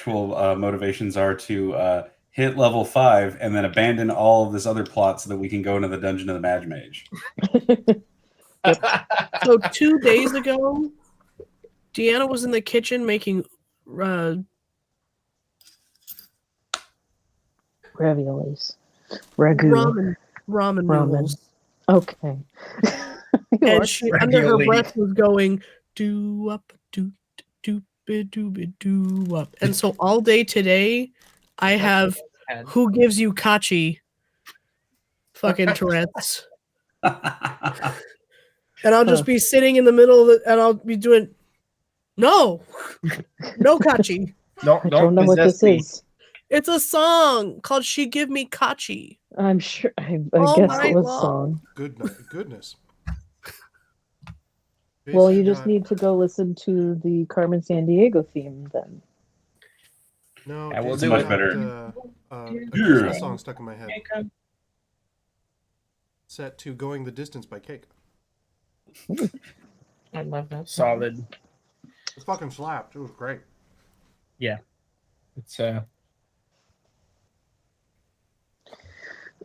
actual motivations are to hit level 5 and then abandon all of this other plot so that we can go into the Dungeon of the Mad Mage. So 2 days ago, Deanna was in the kitchen making Raviolis. Ragu. ramen noodles. Okay. And she, under her Ravioli. breath, was going, do up, do up. And so all day today, I have Who Gives You Kachi fucking Tourette's. And I'll just be sitting in the middle of it, and I'll be doing, no Kachi. I don't know what this is. It's a song called She Give Me Kachi. I'm sure. I All guess night it was long. song. Goodness. Well, you just need to go listen to the Carmen Sandiego theme then. No, I will Jason do it. got, Better. A Christmas song stuck in my head. Set to Going the Distance by Cake. I love that. Solid. It fucking slapped. It was great. Yeah. It's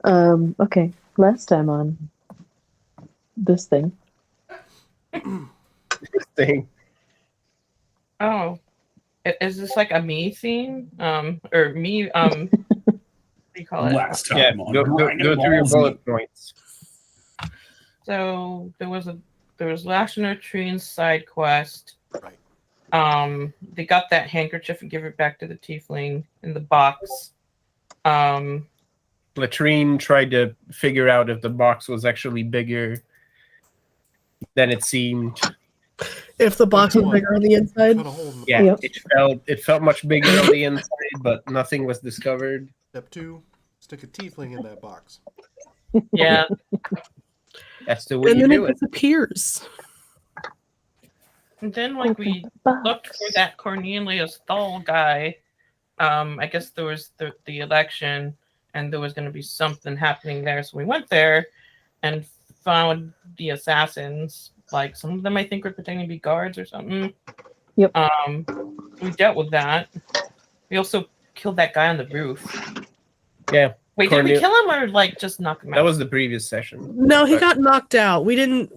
Okay. Last time on this thing. thing. Oh, is this like a me theme? Or me? What do you call it? Last time Yeah, on go Dragon through your Ball Z. bullet points. So there was Lashner Trine's side quest. Right. They got that handkerchief and give it back to the tiefling in the box. Latrine tried to figure out if the box was actually bigger than it seemed. If the box was bigger on the inside. Cut a hole in the Yeah, Yep. it felt much bigger on the inside, but nothing was discovered. Step 2, stick a tiefling in that box. Yeah. That's the way And you then do it it. disappears. And then like we looked for that Cornelius Thal guy. I guess there was the election and there was going to be something happening there. So we went there and found the assassins. Like some of them I think were pretending to be guards or something. Yep. We dealt with that. We also killed that guy on the roof. Yeah. Wait, did we kill him or like just knock him out? That was the previous session. No, he But- got knocked out. We didn't.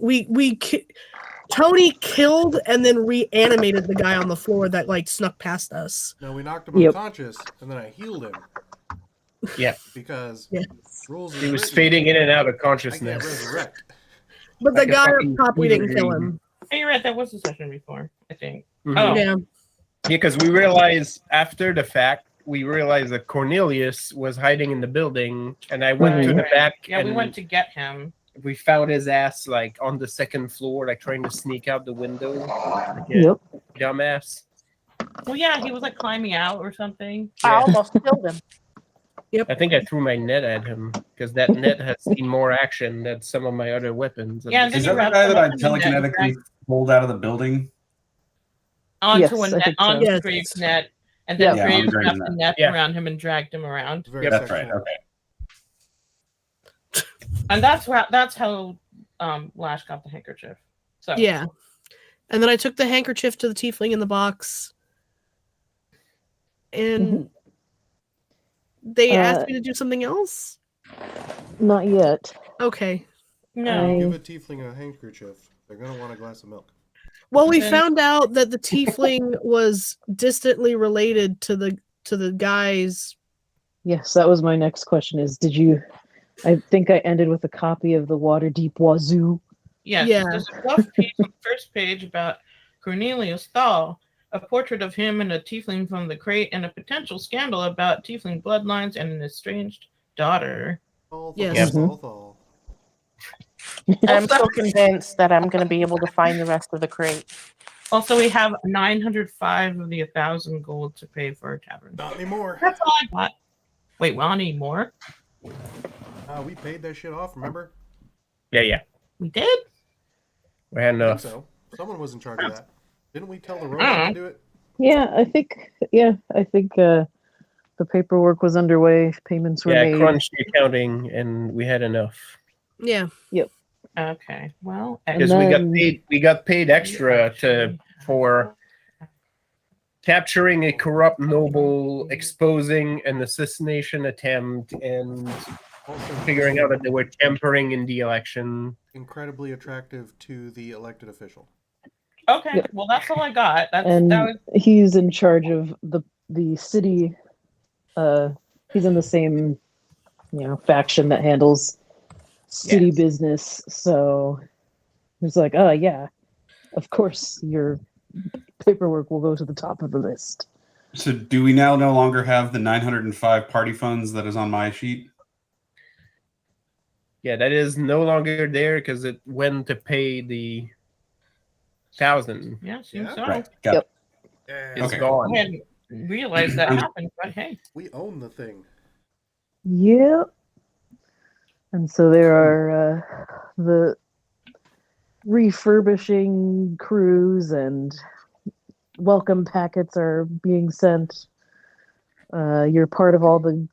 Tony killed and then reanimated the guy on the floor that like snuck past us. No, we knocked him unconscious, and then I healed him. Yeah. Because Yes. rules. He was fading in and out of I can't consciousness. resurrect. But the Like a guy fucking up top, we didn't fever kill dream. him. Hey, you're right. That was the session before, I think. Mhm. Oh, Yeah. Yeah, because we realized after the fact, that Cornelius was hiding in the building, and I went to the Right. back. Yeah, and we went to get him. we found his ass like on the second floor, like trying to sneak out the window. Like a Yep. dumbass. Well, yeah, he was like climbing out or something. I almost killed him. I think I threw my net at him because that net has seen more action than some of my other weapons. Yeah, and then Is you that the wrapped guy him that I up in the net, telekinetically pulled out of the building? onto Yes, a I net, think so. onto Yes. Graves' net, and then Yeah, Graves on Graves' wrapped the net. net Yeah. around him and dragged him around. Very That's right. sexual. Okay. And that's how Lash got the handkerchief. So Yeah. And then I took the handkerchief to the tiefling in the box. And they asked me to do something else? Not yet. Okay. no, Give a tiefling a handkerchief. They're gonna want a glass of milk. Well, we Then- found out that the tiefling was distantly related to the guys. Yes, that was my next question. Did you? I think I ended with a copy of the Waterdeep Wazoo. yes, Yeah. there's a fluff piece on the first page about Cornelius Thal, a portrait of him and a tiefling from the crate, and a potential scandal about tiefling bloodlines and an estranged daughter. Yes. Thal. I'm so convinced that I'm going to be able to find the rest of the crate. Also, we have 905 of the 1,000 gold to pay for a tavern. Not anymore. That's all I got. Wait, well, I need more. We paid that shit off. Remember? Yeah. We did. We had I think enough. so. Someone was in charge of that. Didn't we tell the robot to do it? Yeah, I think. The paperwork was underway. Payments were Yeah, made. crunched the accounting, and we had enough Yeah. Okay. Well, And because then- we got paid extra to capturing a corrupt noble, exposing an assassination attempt, and Also, figuring out that they were tampering in the election. incredibly attractive to the elected official. Okay, Yeah. well that's all I got. And That was he's in charge of the city. He's in the same, faction that handles city Yes. business. So he's like, oh yeah, of course your paperwork will go to the top of the list. So do we now no longer have the 905 party funds that is on my sheet? Yeah, that is no longer there because it went to pay the 1,000. yeah, seems Yeah. so. Right. Got it. Yeah, It's Okay. gone. I hadn't realized that happened, but hey. we own the thing. Yep. And so there are the refurbishing crews and welcome packets are being sent. You're part of all the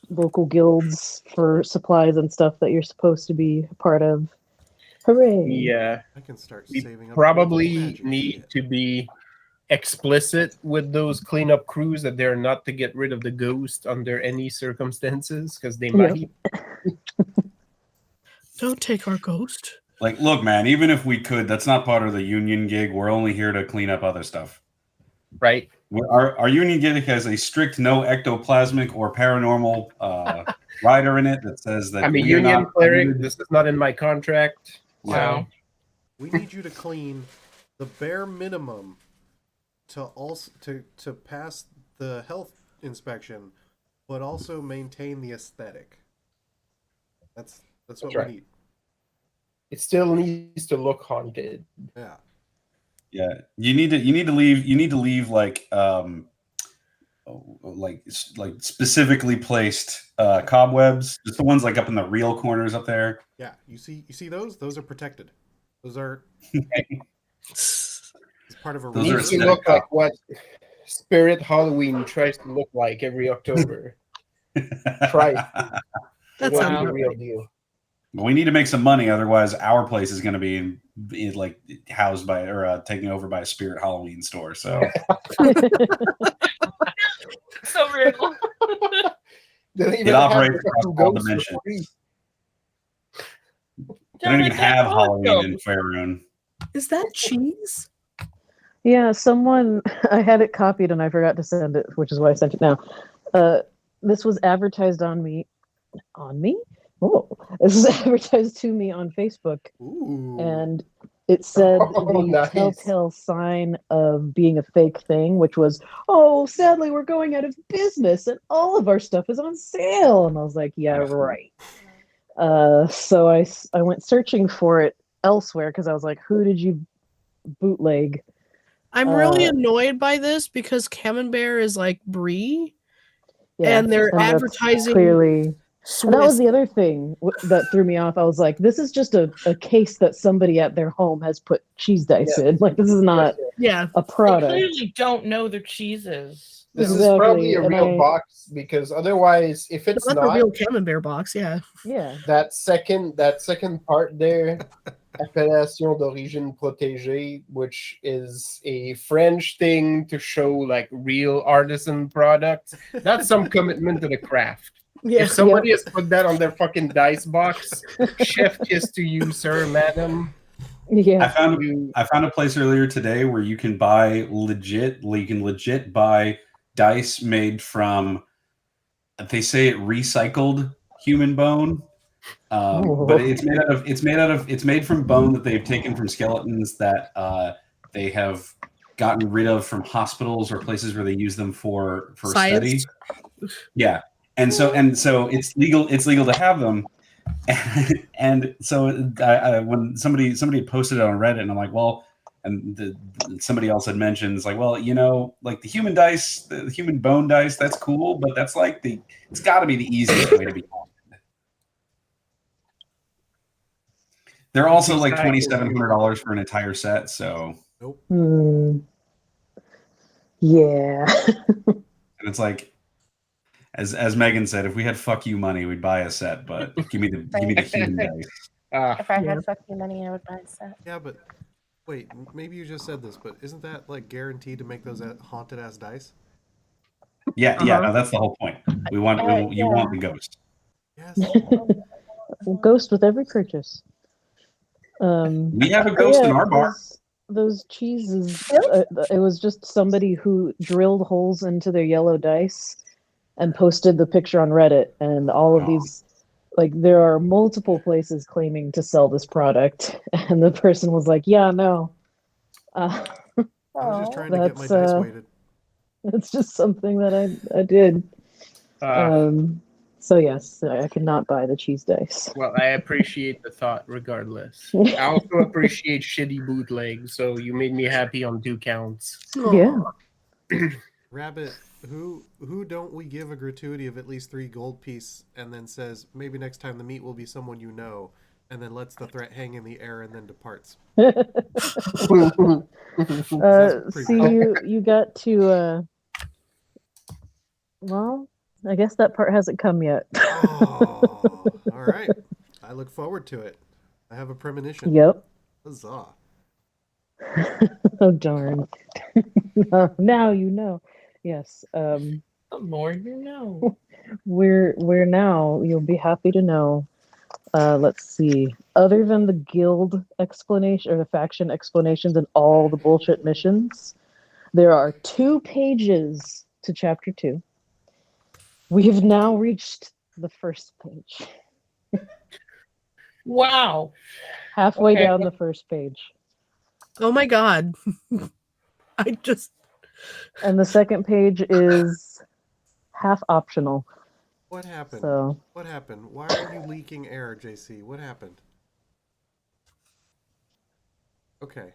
local guilds for supplies and stuff that you're supposed to be a part of. Hooray! Yeah, I can start we saving up. probably magic need shit. to be explicit with those cleanup crews that they're not to get rid of the ghost under any circumstances because they Yeah. might. Don't take our ghost. Like, look, man, even if we could, that's not part of the union gig. We're only here to clean up other stuff. Right? Our union gig has a strict no ectoplasmic or paranormal rider in it that says that I'm a we are union not cleric. permitted- This is not in my contract. Wow. We need you to clean the bare minimum to also to pass the health inspection, but also maintain the aesthetic. That's what That's we right. need. It still needs to look haunted. Yeah. Yeah, you need to leave like specifically placed cobwebs, just the ones like up in the real corners up there. Yeah. You see those? Those are protected. Those are it's part of a Those are Needs to aesthetic look like what Spirit Halloween tries to look like every October. Try it. That It wasn't sounds the real right. deal. But we need to make some money, otherwise our place is going to be like housed by or taken over by a Spirit Halloween store. So So real. They don't even It have operates the across fucking all ghosts for dimensions. free. they don't even Jonathan have Halloween in Marco. Faerun. Is that cheese? Yeah, someone I had it copied and I forgot to send it, which is why I sent it now. This was advertised on me. Oh, this was advertised to me on Facebook, Ooh. and it said Oh, the nice. telltale sign of being a fake thing, which was, "Oh, sadly, we're going out of business, and all of our stuff is on sale." And I was like, "Yeah, right." So I went searching for it elsewhere because I was like, "Who did you bootleg?" I'm really Uh, annoyed by this because Camembert is like brie. Yeah, And they're that's advertising clearly. And that was Swiss. the other thing that threw me off. I was like, this is just a case that somebody at their home has put cheese dice in. Like, this is not Yeah. a They product. clearly don't know their cheeses. This is Exactly, probably a and real box because otherwise, if it's Not the not, real Camembert box, yeah. Yeah. that second part there, appellation d'origine protégée, which is a French thing to show like real artisan products, that's some commitment to the craft. Yeah. If somebody has put that on their fucking dice box, chef kiss to you, sir, madam. Yeah. I found a place earlier today where you can legit buy dice made from, they say it recycled human bone, but it's made from bone that they've taken from skeletons that they have gotten rid of from hospitals or places where they use them for study. Science. Yeah, and so it's legal to have them. And so when somebody had posted it on Reddit, and I'm like, well, and somebody else had mentioned, it's like, well, like the human dice, the human bone dice, that's cool, but that's like it's got to be the easiest way to be haunted. They're also like $2,700 for an entire set, so Yeah. and it's like, as Megan said, if we had fuck you money, we'd buy a set, but give me the human dice. If I Yeah. had fucking money, I would buy a set. Yeah, but Wait, maybe you just said this, but isn't that like guaranteed to make those haunted ass dice? Yeah, Uh-huh. no, that's the whole point. You want the ghost. Yes. Ghost with every purchase. We have a but ghost in our bar. those cheeses. It was just somebody who drilled holes into their yellow dice and posted the picture on Reddit, and all of Oh. these. Like, there are multiple places claiming to sell this product, and the person was like, "Yeah, no." I was just trying to get my That's, dice weighted. It's just something that I did. Uh, So yes, I cannot buy the cheese dice. well, I appreciate the thought regardless. I also appreciate shitty bootlegs, so you made me happy on 2 counts. Yeah. Rabbit, who don't we give a gratuity of at least 3 gold piece and then says maybe next time the meat will be someone you know, and then lets the threat hang in the air and then departs? That's pretty You got to. Well, I guess that part hasn't come yet. Oh, all right. I look forward to it. I have a premonition. Yep. Huzzah. Oh darn. Now you know. Yes. The more you know. We're now. You'll be happy to know. Let's see. Other than the guild explanation or the faction explanations and all the bullshit missions, there are 2 pages to chapter 2. We have now reached the first page. Wow. Halfway Okay. down the first page. Oh my god. And the second page is half optional. What happened? So What happened? Why are you leaking air, JC? What happened? Okay.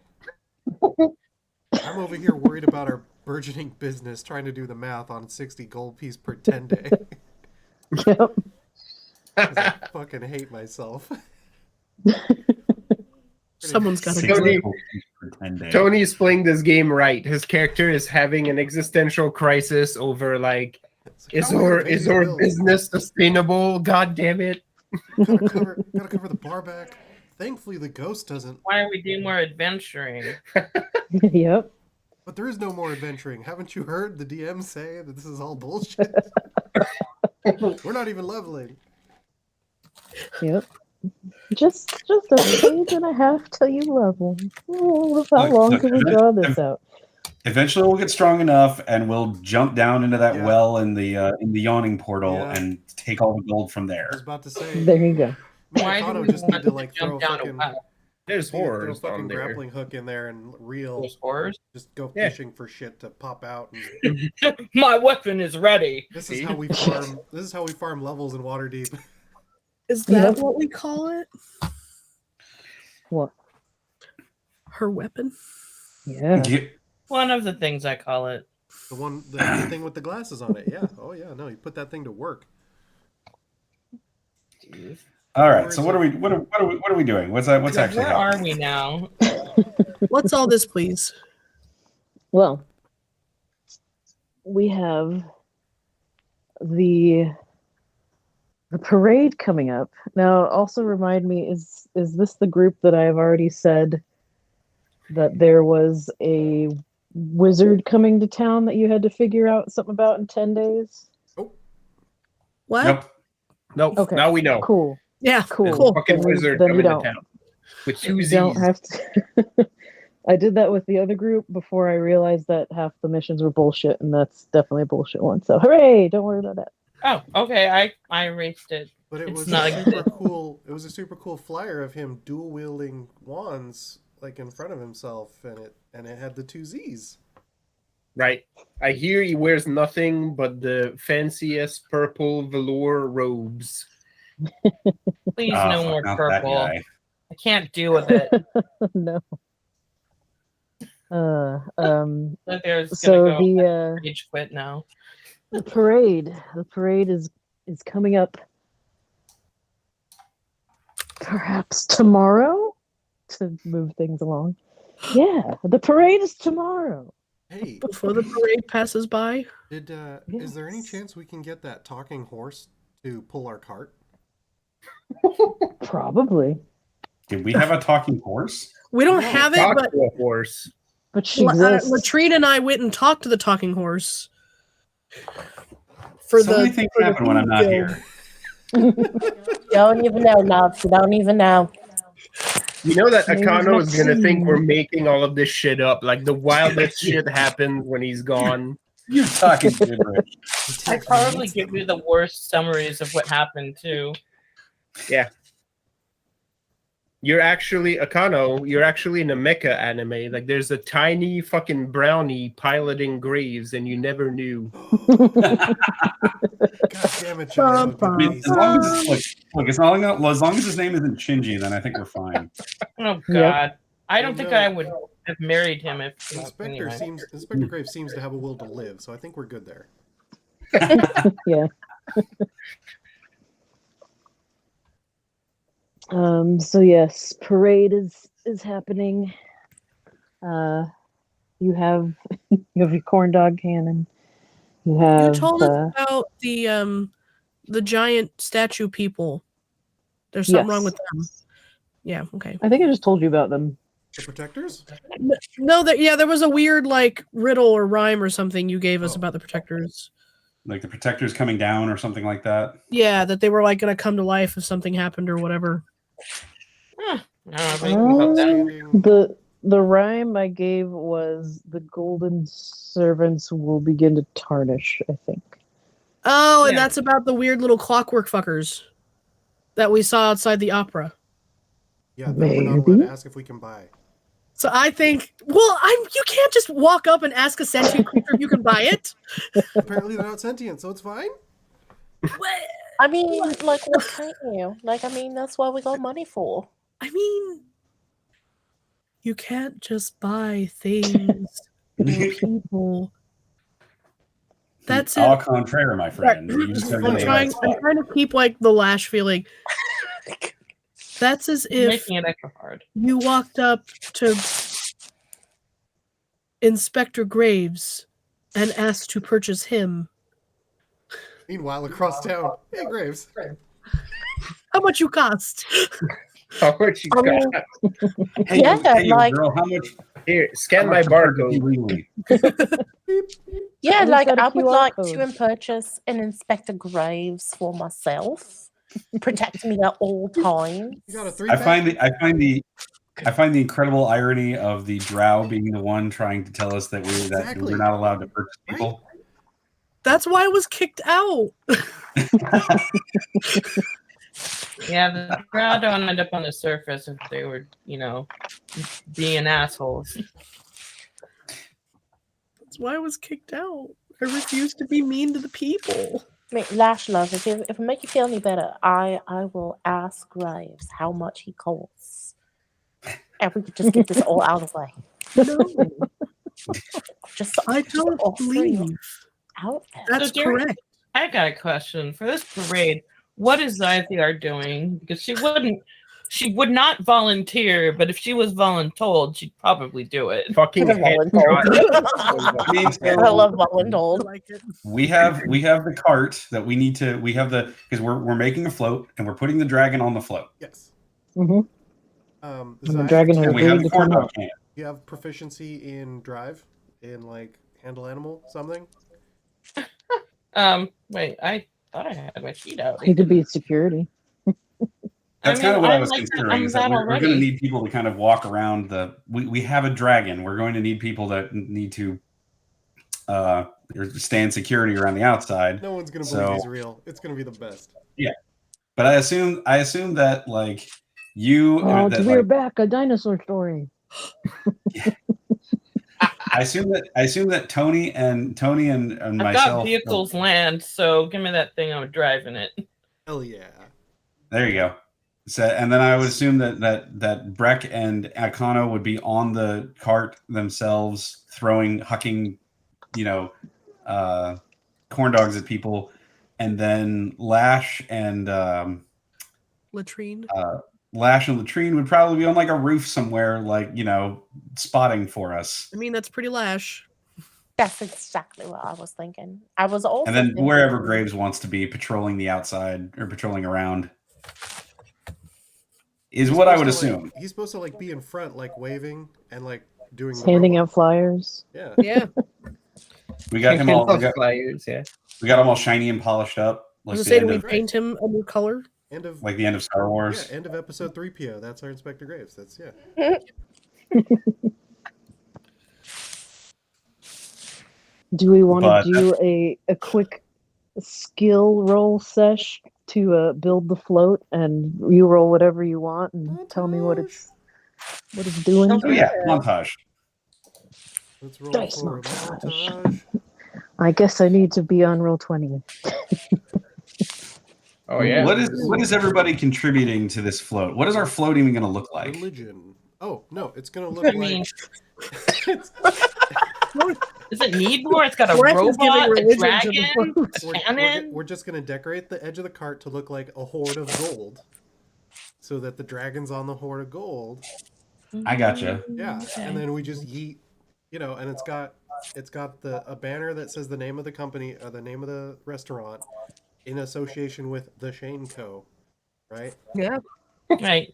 I'm over here worried about our burgeoning business, trying to do the math on 60 gold piece per 10 day. yep. 'Cause I fucking hate myself. Someone's got to Tony- do it. Tony's playing this game right. His character is having an existential crisis over like, It's is like, how am I our gonna pay is these our bills? business sustainable? God damn it! Gotta cover the bar back. Thankfully, the ghost doesn't. Why are we doing more adventuring? Yep. But there is no more adventuring. Haven't you heard the DM say that this is all bullshit? We're not even leveling. Yep. Just a page and a half till you level. Oh, how long can we draw this out? Eventually, we'll get strong enough, and we'll jump down into that Yeah. well in the yawning portal Yeah. and take all the gold from I there. was about to say. There you go. Why do Mikado we just need want to like throw jump down a fucking well? There's throw a horrors fucking on there. grappling hook in there and reel. Those horrors? Just go Yeah. fishing for shit to pop out. And My weapon is ready. this is how we farm. This is how we farm levels in Waterdeep. Is that Yep. what we call it? What? Her weapon? Yeah. Get- One of the things I call it. The thing with the glasses on it. Yeah. Oh yeah. No, you put that thing to work. all right. So what are we doing? What's actually Where happening? are we now? What's all this, please? Well, we have the parade coming up. Now, also remind me, is this the group that I've already said that there was a wizard coming to town that you had to figure out something about in 10 days? What? Nope. Nope. Okay. Now we know. Cool. Yeah, Cool. cool. Fucking Then we- wizard then you coming to don't. town with 2 You Z's. don't have to. I did that with the other group before I realized that half the missions were bullshit, and that's definitely a bullshit one. So hooray! Don't worry about that. Oh, okay. I erased it. But it It's was not a a super cool. It was a super cool flyer of him dual wielding wands like in front of himself, and it had the 2 Z's. Right. I hear he wears nothing but the fanciest purple velour robes. Please, Oh, no more not that purple. guy. I can't deal with it. No. So there's So gonna go the rage quit now. parade is coming up perhaps tomorrow to move things along. Yeah, the parade is tomorrow. Hey, Before the parade passes by. did is there any Yes. chance we can get that talking horse to pull our cart? Probably. Did we have a talking horse? We don't No, have it, Talk but to a horse. But she exists. Latrine and I went and talked to the talking horse. For So many things happen when I'm not here. Don't even know, love. You don't even know. You know that Maybe Akano is gonna think Maxine. we're making all of this shit up. Like the wildest shit happens when he's gone. You're talking gibberish. I probably give you the worst summaries of what happened too. You're actually Akano. You're actually in a mecha anime. Like there's a tiny fucking brownie piloting Graves, and you never knew. God damn it, John. Bum, I mean, as long as as long as his name isn't Shinji, then I think we're fine. Oh God, I don't think No. I would have married him if. Inspector anyway. Inspector Graves seems to have a will to live, so I think we're good there. Yeah. So yes, parade is happening. You have your corn dog cannon. You have You told us about the giant statue people. There's something wrong with them. Yeah, okay. I think I just told you about them. The protectors? No, there was a weird like riddle or rhyme or something you gave us Oh. about the protectors. Like the protectors coming down or something like that. Yeah, that they were like gonna come to life if something happened or whatever. I don't know anything about that. Standing- The rhyme I gave was the golden servants will begin to tarnish, I think. Oh, and Yeah. that's about the weird little clockwork fuckers that we saw outside the opera. Yeah, that we're not allowed Maybe. to ask if we can buy. So I think, you can't just walk up and ask a sentient creature if you can buy it. Apparently they're not sentient, so it's fine. I mean, like, what can't you? Like, I mean, that's what we got money for. I mean, you can't just buy things or people. That's Au it. contraire, my friend. You just have I'm to trying to keep like the lash feeling. That's as You're if making it extra hard. you walked up to Inspector Graves and asked to purchase him. Meanwhile, across town, hey Graves. How much you cost? How much you I mean, got? Hey, Yeah, hey, like- girl, how much? Here, scan how my much barcode. legally? yeah, Who's like got a I would QR like code? to purchase an Inspector Graves for myself, protect me at all times. You got a 3 I find the incredible irony of the drow being the one trying to tell us that Exactly. we're not allowed to purchase people. That's why I was kicked out. Yeah, the crowd don't end up on the surface if they were, being assholes. That's why I was kicked out. I refused to be mean to the people. I mean, Lash Love, if it make you feel any better, I will ask Graves how much he costs. And we could just get this all out of the way. No, Just I don't all three believe out there. that's So, Jerry- correct. I got a question for this parade. What is Zythiar doing? Because she would not volunteer, but if she was voluntold, she'd probably do it. Fucking Even head Voluntold. I mean, so I love I Voluntold. like it. we have the cart that we need to. We have because we're making a float and we're putting the dragon on the float. Yes. Mm-hmm. And And the Zach, dragon has And we have agreed the to come corn up. dog can. you have proficiency in drive, in like handle animal something. Wait, I thought I had my sheet out. He could be security. That's kind of what I was like considering. I'm Is that that we're going to already. need people to kind of walk around the. We have a dragon. We're going to need people that need to stand security around the outside. No one's gonna believe So- he's real. It's gonna be the best. But I assume that like you. Oh, that, we're like, back. A dinosaur story. I assume that Tony and I've myself. got vehicles land, so give me that thing. I'm driving it. Hell yeah. There you go. So, and then I would assume that Breck and Akano would be on the cart themselves, hucking, corn dogs at people, and then Lash and Latrine. Latrine would probably be on like a roof somewhere, like spotting for us. I mean, that's pretty lash. That's exactly what I was thinking. I was also And then thinking- wherever Graves wants to be, patrolling the outside or patrolling around. is He's what I would supposed to, like- assume. he's supposed to like be in front, like waving and like doing. He's the handing robot. out flyers. Yeah. Yeah. We got him all. Flyers, yeah. We got him all shiny and polished up, I like was the gonna say, end do we of paint him a new color? End of like the end of Star Wars. yeah, end of episode 3PO. That's our Inspector Graves. That's yeah. Do we want But- to do a quick skill roll sesh to build the float, and you roll whatever you want and tell me what it's doing? Oh yeah, montage. Let's roll Dice for a montage. montage. I guess I need to be on roll 20. Oh yeah. What is everybody contributing to this float? What is our float even going to look like? Religion. Oh no, it's gonna look I like. mean, does it need more? It's got a Rex is giving robot, a religion to the dragon, float. a cannon. We're just gonna decorate the edge of the cart to look like a hoard of gold, so that the dragon's on the hoard of gold. I gotcha. Yeah, and then we just yeet, and it's got a banner that says the name of the company or the name of the restaurant in association with the Shane Co. Right? Yeah. Right.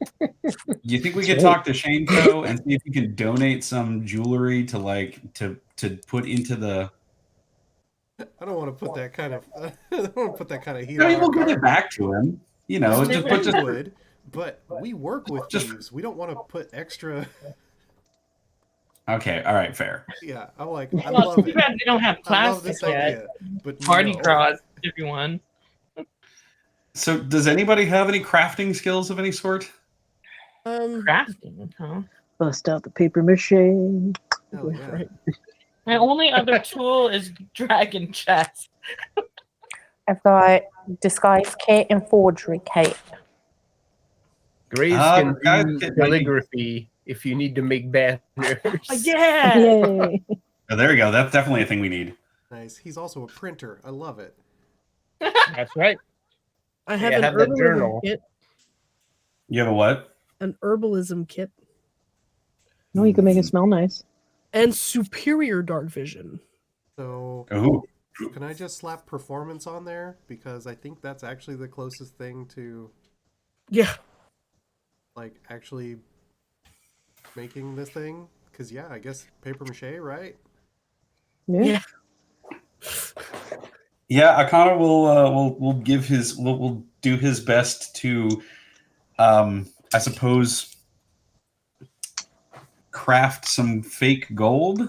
You think we could talk to Shane Co. and see if we can donate some jewelry to put into the? I don't want to put that kind of. I don't want to put that kind of heat. I mean, on we'll our give cart. it back to him. Just would, but we work with Just- thieves. We don't want to put extra. Okay, all right, fair. Yeah, I like. I Well, love too it. bad they don't have I love plastic this yet. idea, but Mardi no. Gras, everyone. So, does anybody have any crafting skills of any sort? Crafting, huh? Bust out the paper mache. Hell yeah. Right. My only other tool is dragon chest. I've got disguise kit and forgery kit. Graves guys, can do get calligraphy if you need to make banners. Yeah. Yay! Oh, there we go. That's definitely a thing we need. Nice. He's also a printer. I love it. That's right. I have Yeah, an have that herbalism journal. kit. You have a what? An herbalism kit. No, you can make it smell nice. And superior dark vision. So Oh, can I just slap performance on there because I think that's actually the closest thing to Yeah. like actually making this thing. Because yeah, I guess paper mache, right? Yeah. yeah. Akana will give his will do his best to, I suppose, craft some fake gold.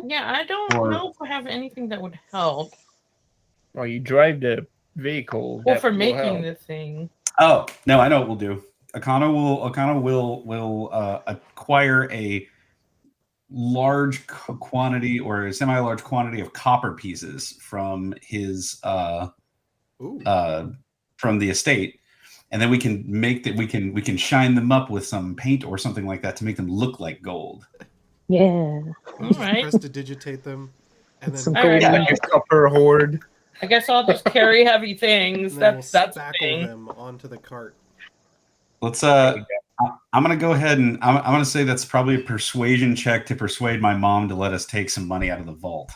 Yeah, I don't Or- know if I have anything that would help. Well, you drive the vehicle. Well, that for will making help. the thing. Oh no, I know what we'll do. Akana will acquire a large quantity or a semi-large quantity of copper pieces from his Ooh. from the estate, and then we can make that we can shine them up with some paint or something like that to make them look like gold. Yeah. All right. Press to digitate them, and then, Some All right. gold. Like a copper hoard. I guess I'll just carry heavy things. and then That's the spackle thing. them onto the cart. Let's I'm gonna go ahead and I'm gonna say that's probably a persuasion check to persuade my mom to let us take some money out of the vault.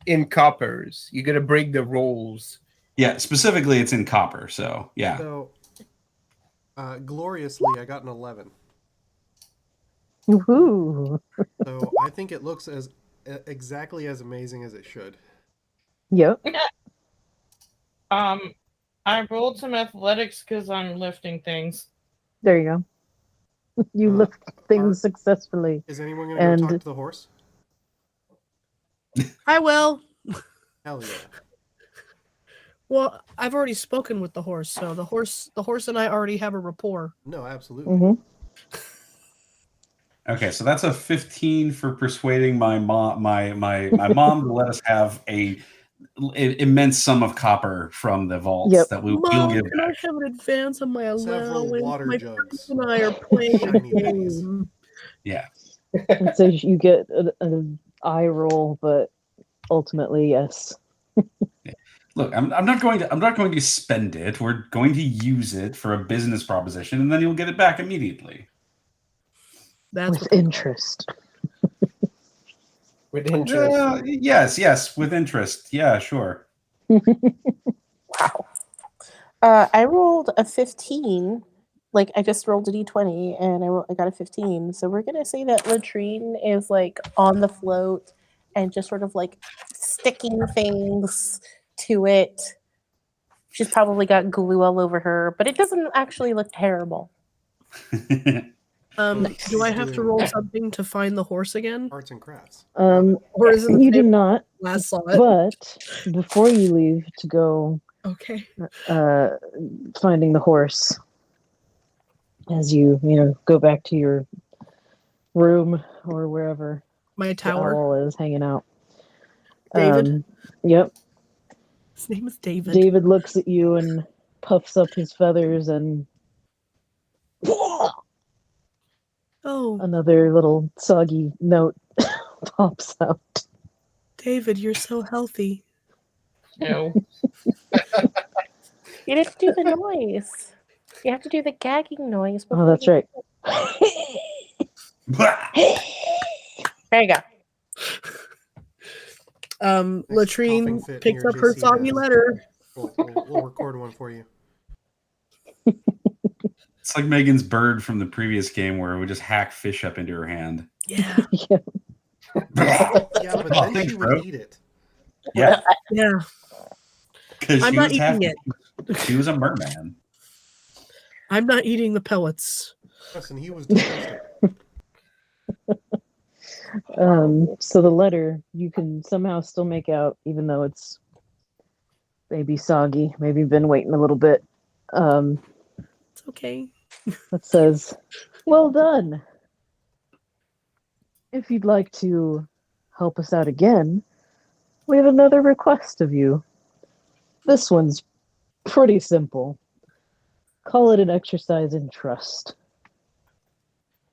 In coppers. You gotta break the rolls. Yeah, specifically it's in copper, so yeah. So, gloriously, I got an 11. Woohoo. So I think it looks as exactly as amazing as it should. Yep. I rolled some athletics because I'm lifting things. There you go. You Uh, lift things successfully. Is anyone going to go And- talk to the horse? I will. Hell yeah. Well, I've already spoken with the horse, so the horse and I already have a rapport. No, absolutely. Hmm. Okay, so that's a 15 for persuading my mom my mom to let us have an immense sum of copper from the vaults Yep. that we will Mom, give can I back. have an advance on my Several allowance? water My jugs. friends and I are playing a Shiny pennies. game. Yeah. And so you get an eye roll, but ultimately, yes. Look, I'm not going to spend it. We're going to use it for a business proposition, and then you'll get it back immediately. That's With what interest. With interest. Yes, with interest. Yeah, sure. Wow. I rolled a 15. Like I just rolled a d20 and I got a 15. So we're gonna say that Latrine is like on the float and just sort of like sticking things to it. She's probably got glue all over her, but it doesn't actually look terrible. Do I have to roll something to find the horse again? Arts and crafts. Or is it the You do same not, last saw it? but before you leave to go Okay. finding the horse, as you go back to your room or wherever My the tower. owl is hanging out. David? Yep. His name is David. David looks at you and puffs up his feathers, and Oh, another little soggy note pops out. David, you're so healthy. No. You didn't do the noise. You have to do the gagging noise. Oh, that's right. There you go. Latrine coughing fit picks near up her JC soggy has. letter. We'll record one for you. It's like Megan's bird from the previous game where we just hack fish up into her hand. Yeah. Yeah. Yeah, but then Thanks, she bro. would eat it. Yeah, Yeah. because I'm she not was half. eating it. She was a merman. I'm not eating the pellets. Yes, and he was disgusting. So the letter you can somehow still make out, even though it's maybe soggy, maybe been waiting a little bit. It's okay. That says, "Well done. If you'd like to help us out again, we have another request of you. This one's pretty simple. Call it an exercise in trust.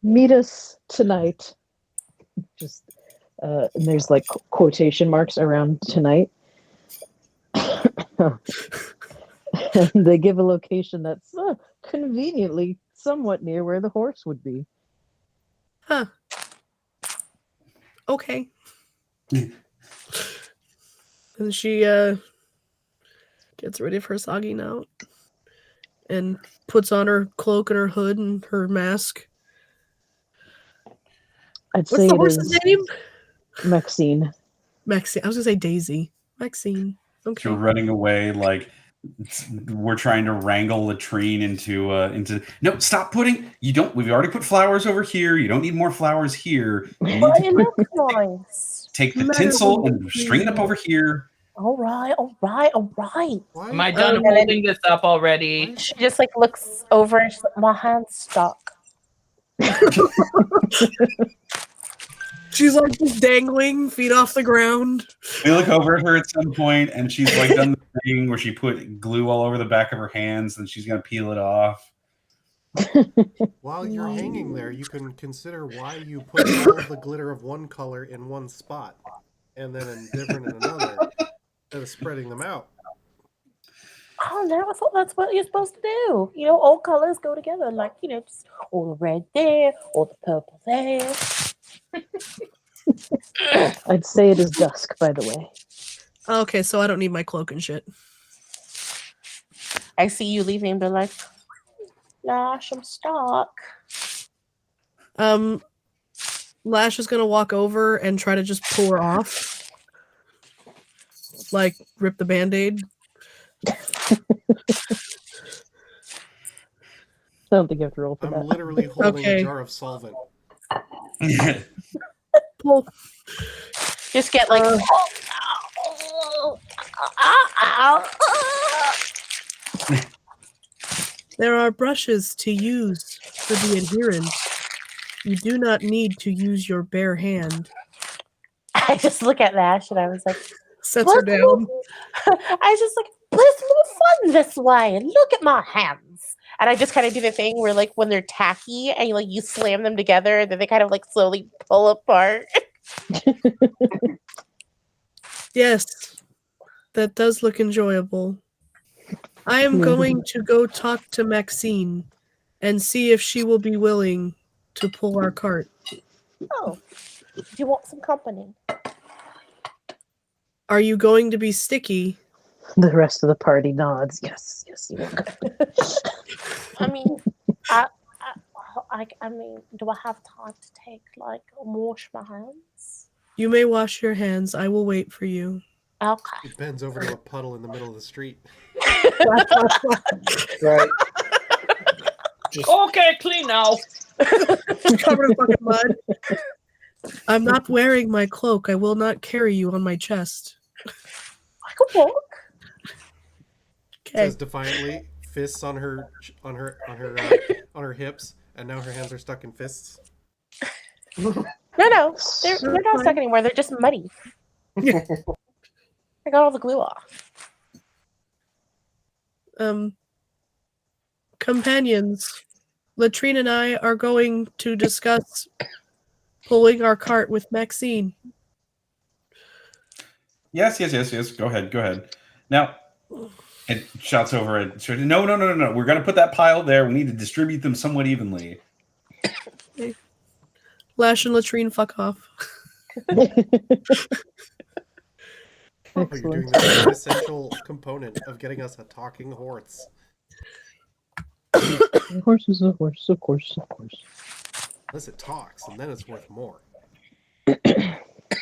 Meet us tonight." Just and there's like quotation marks around tonight. And they give a location that's conveniently somewhat near where the horse would be. Huh. Okay. And she gets rid of her soggy note and puts on her cloak and her hood and her mask. I'd What's say the it horse's is name? Maxine. Maxine. I was gonna say Daisy. Maxine. Okay. You're running away like we're trying to wrangle Latrine into. No, stop putting. You don't. We've already put flowers over here. You don't need more flowers here. You need But to it looks nice. take the Matter tinsel what and string it up over here. All right, all right, all right. Why? Am I done and then- holding this up already? She just like looks over and she's like, my hand's stuck. She's like just dangling, feet off the ground. We look over at her at some point, and she's like done the thing where she put glue all over the back of her hands, and she's gonna peel it off. While you're hanging there, you can consider why you put all of the glitter of one color in one spot and then in different in another, instead of spreading them out. Oh no, I thought that's what you're supposed to do. You know, all colors go together. Like, you know, just all the red there, all the purple there. I'd say it is dusk, by the way. Okay, so I don't need my cloak and shit. I see you leaving and be like, Lash, I'm stuck. Lash is gonna walk over and try to just pull her off. Like rip the band-aid. I don't think you have to roll for I'm that. literally holding Okay. a jar of solvent. Pull. Just get like, There are brushes to use for the adherent. You do not need to use your bare hand. I just look at Lash and I was like, Sets her down. I was just like, but it's more fun this way. Look at my hands. And I just kind of do the thing where, like, when they're tacky and you slam them together, then they kind of like slowly pull apart. Yes, that does look enjoyable. I am going to go talk to Maxine and see if she will be willing to pull our cart. Oh, do you want some company? Are you going to be sticky? The rest of the party nods. Yes, yes, you are good. I mean, I mean, do I have time to take like wash my hands? You may wash your hands. I will wait for you. Okay. He bends over to a puddle in the middle of the street. Right. Just Okay, clean now. Covered in fucking mud. I'm not wearing my cloak. I will not carry you on my chest. I could walk. Okay. Says defiantly, fists on her hips, and now her hands are stuck in fists. No, they're not stuck anywhere. They're just muddy. I got all the glue off. Companions, Latrine and I are going to discuss pulling our cart with Maxine. Yes. Go ahead. Now, it shouts over at Shirley, no. We're going to put that pile there. We need to distribute them somewhat evenly. Lash and Latrine, fuck off. Oh, you're doing the essential component of getting us a talking horse. A horse is a horse, of course. Unless it talks, and then it's worth more.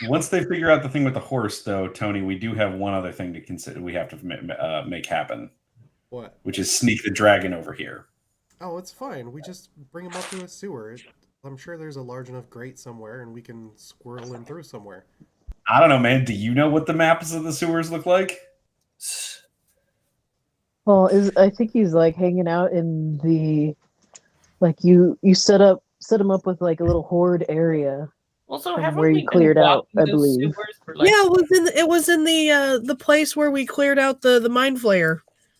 Once they figure out the thing with the horse, though, Tony, we do have one other thing to consider. We have to make happen. What? Which is sneak the dragon over here. Oh, it's fine. We just bring him up to a sewer. I'm sure there's a large enough grate somewhere, and we can squirrel him through somewhere. I don't know, man. Do you know what the maps of the sewers look like? Well, I think he's like hanging out in the, like you set him up with like a little hoard area. Also, From haven't where you we been cleared out, walking I those believe. sewers for, like, Yeah, it was in the place where we cleared out the mind flayer.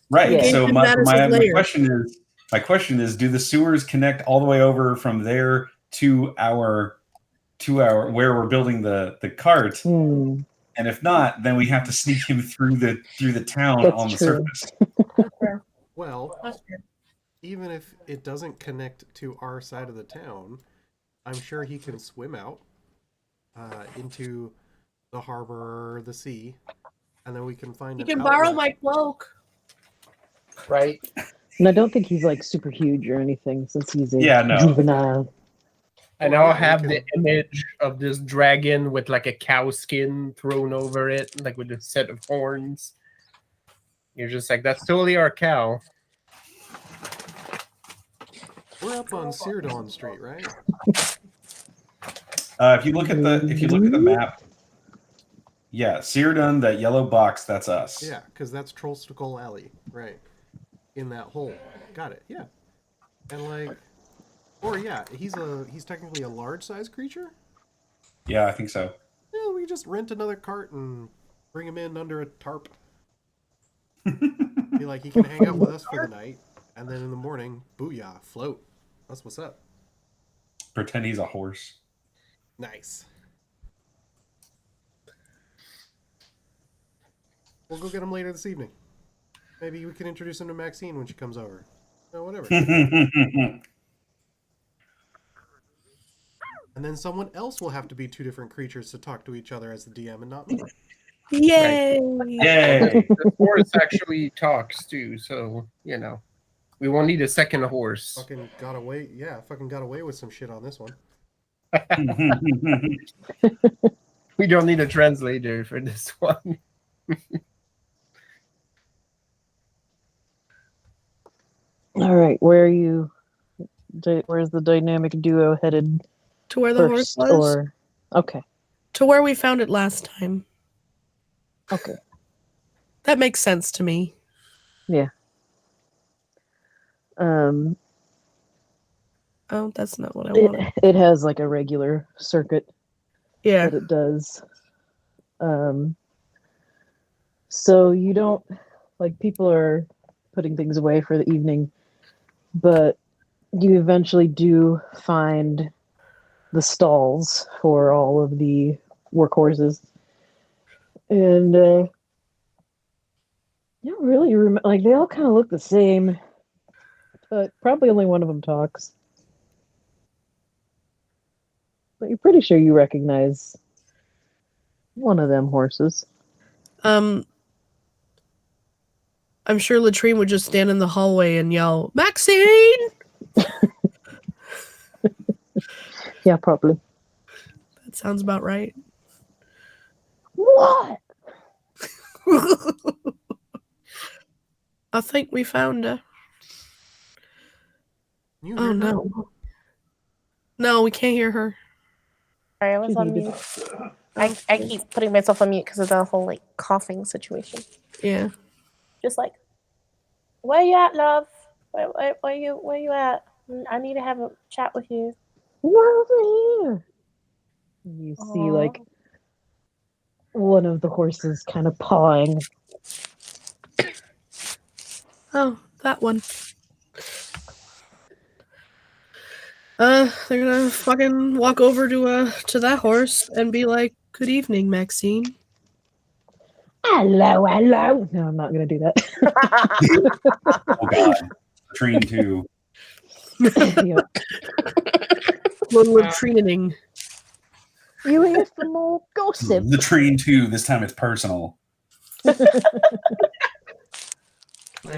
Right. Yeah. So Gave him my that as his lair. question is, do the sewers connect all the way over from there to our where we're building the cart? Hmm. And if not, then we have to sneak him through the town That's on the true. surface. Well, That's fair. even if it doesn't connect to our side of the town, I'm sure he can swim out into the harbor or the sea, and then we can find You an can borrow outlet. my cloak. right. And I don't think he's like super huge or anything since he's a Yeah, no. juvenile. And Well, I'll yeah, we have can- the image of this dragon with like a cow skin thrown over it, like with a set of horns. You're just like, that's totally our cow. We're up on Seardon Street, right? If you look at the map, yeah, Seardon, that yellow box, that's us. Yeah, because that's Trollstickle Alley, right? In that hole. Got it. Yeah. And like, or yeah, he's technically a large size creature. Yeah, I think so. Yeah, we just rent another cart and bring him in under a tarp. Be like, he can hang out with us for the night, and then in the morning, booyah, float. That's what's up. Pretend he's a horse. Nice. We'll go get him later this evening. Maybe we can introduce him to Maxine when she comes over. Or whatever. And then someone else will have to be two different creatures to talk to each other as the DM and not me. Yay! Yay! The horse actually talks too, so you know, we won't need a second horse. Fucking got away. Yeah, fucking got away with some shit on this one. We don't need a translator for this one. All right, where are you? Where's the dynamic duo headed To where the horse first? was? Or okay, To where we found it last time. okay. That makes sense to me. Oh, that's not what I wanted. It has like a regular circuit Yeah. that it does. So you don't, like, people are putting things away for the evening, but you eventually do find the stalls for all of the workhorses, and you don't really like, they all kind of look the same, but probably only one of them talks. But you're pretty sure you recognize one of them horses. I'm sure Latrine would just stand in the hallway and yell, Maxine! Yeah, probably. That sounds about right. What? I think we found her. You Oh hear her? no. No, we can't hear her. Sorry, I was She's on muted. mute. I keep putting myself on mute because of the whole like coughing situation. Yeah. Just like, where you at, love? Where you at? I need to have a chat with you. You're over here. You see, Aw. like, one of the horses kind of pawing. Oh, that one. They're gonna fucking walk over to that horse and be like, "Good evening, Maxine." Hello, hello. No, I'm not going to do that. Oh God, Latrine too. Yep. Little latrining. You here for more gossip? Latrine too. This time it's personal. They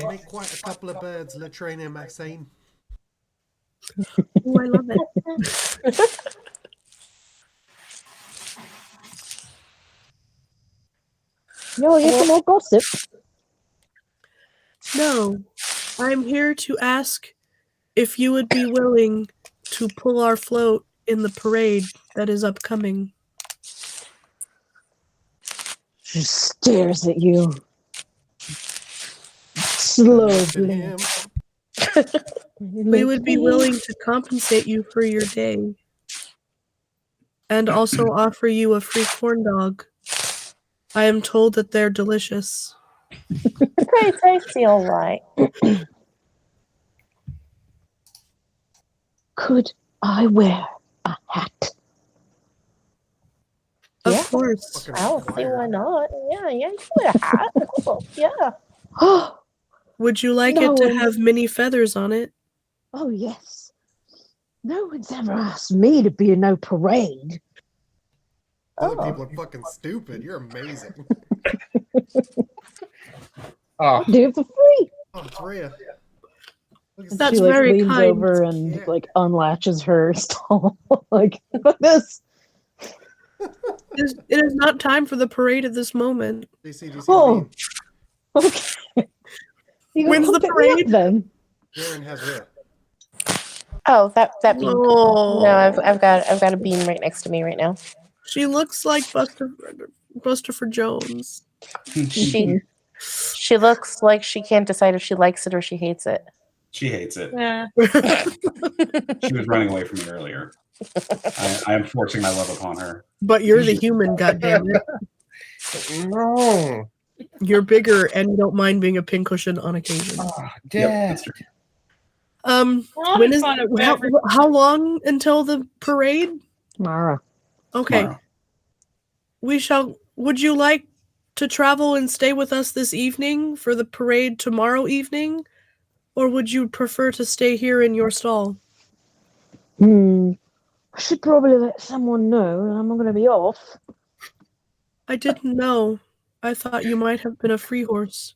make quite a couple of birds, Latrine and Maxine. Oh, I love it. You're here for more gossip? No, I'm here to ask if you would be willing to pull our float in the parade that is upcoming. She stares at you. Look Slowly. at him. We would be willing to compensate you for your day and also offer you a free corn dog. I am told that they're delicious. They tasty, all right. Could I wear a hat? Of Yeah. course. Fucking I don't see required. why not. Yeah, you can wear a hat. Cool. Yeah. Oh, Would you like No it to one- have many feathers on it? oh yes. No one's ever asked me to be in no parade. Other Oh. people are fucking stupid. You're amazing. Oh, Do it for free. Oh, Drea. Look at That's she like very leans kind. over and Yeah. like unlatches her stall. Like, look at this. It is not time for the parade at this moment. DC, do you see Oh. the Okay. You gonna When's come the pick me up parade? then? Darren has Rhea. Oh, that bean. Oh, No, I've got a bean right next to me right now. she looks like Buster Jones. She looks like she can't decide if she likes it or she hates it. She hates it. Yeah. She was running away from me earlier. I am forcing my love upon her. But you're the human, goddammit. no. You're bigger and you don't mind being a pincushion on occasion. Oh, Yep, Dad. that's true. Well, When it's is fun if how long until the parade? Mara. Okay. Tomorrow. Would you like to travel and stay with us this evening for the parade tomorrow evening? Or would you prefer to stay here in your stall? I should probably let someone know that I'm not going to be off. I didn't know. I thought you might have been a free horse.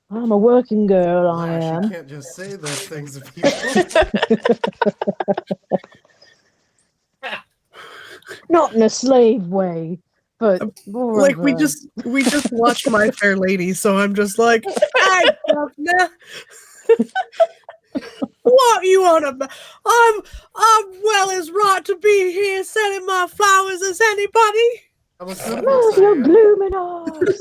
I'm a working girl, I Lash, am. you can't just say those things to people. Not in a slave way, but more Like of we a- just watched My Fair Lady, so I'm just like, hey, governor, what you on about? I'm well as right to be here selling my flowers as anybody. I'm a simple Move your fan. blooming eyes.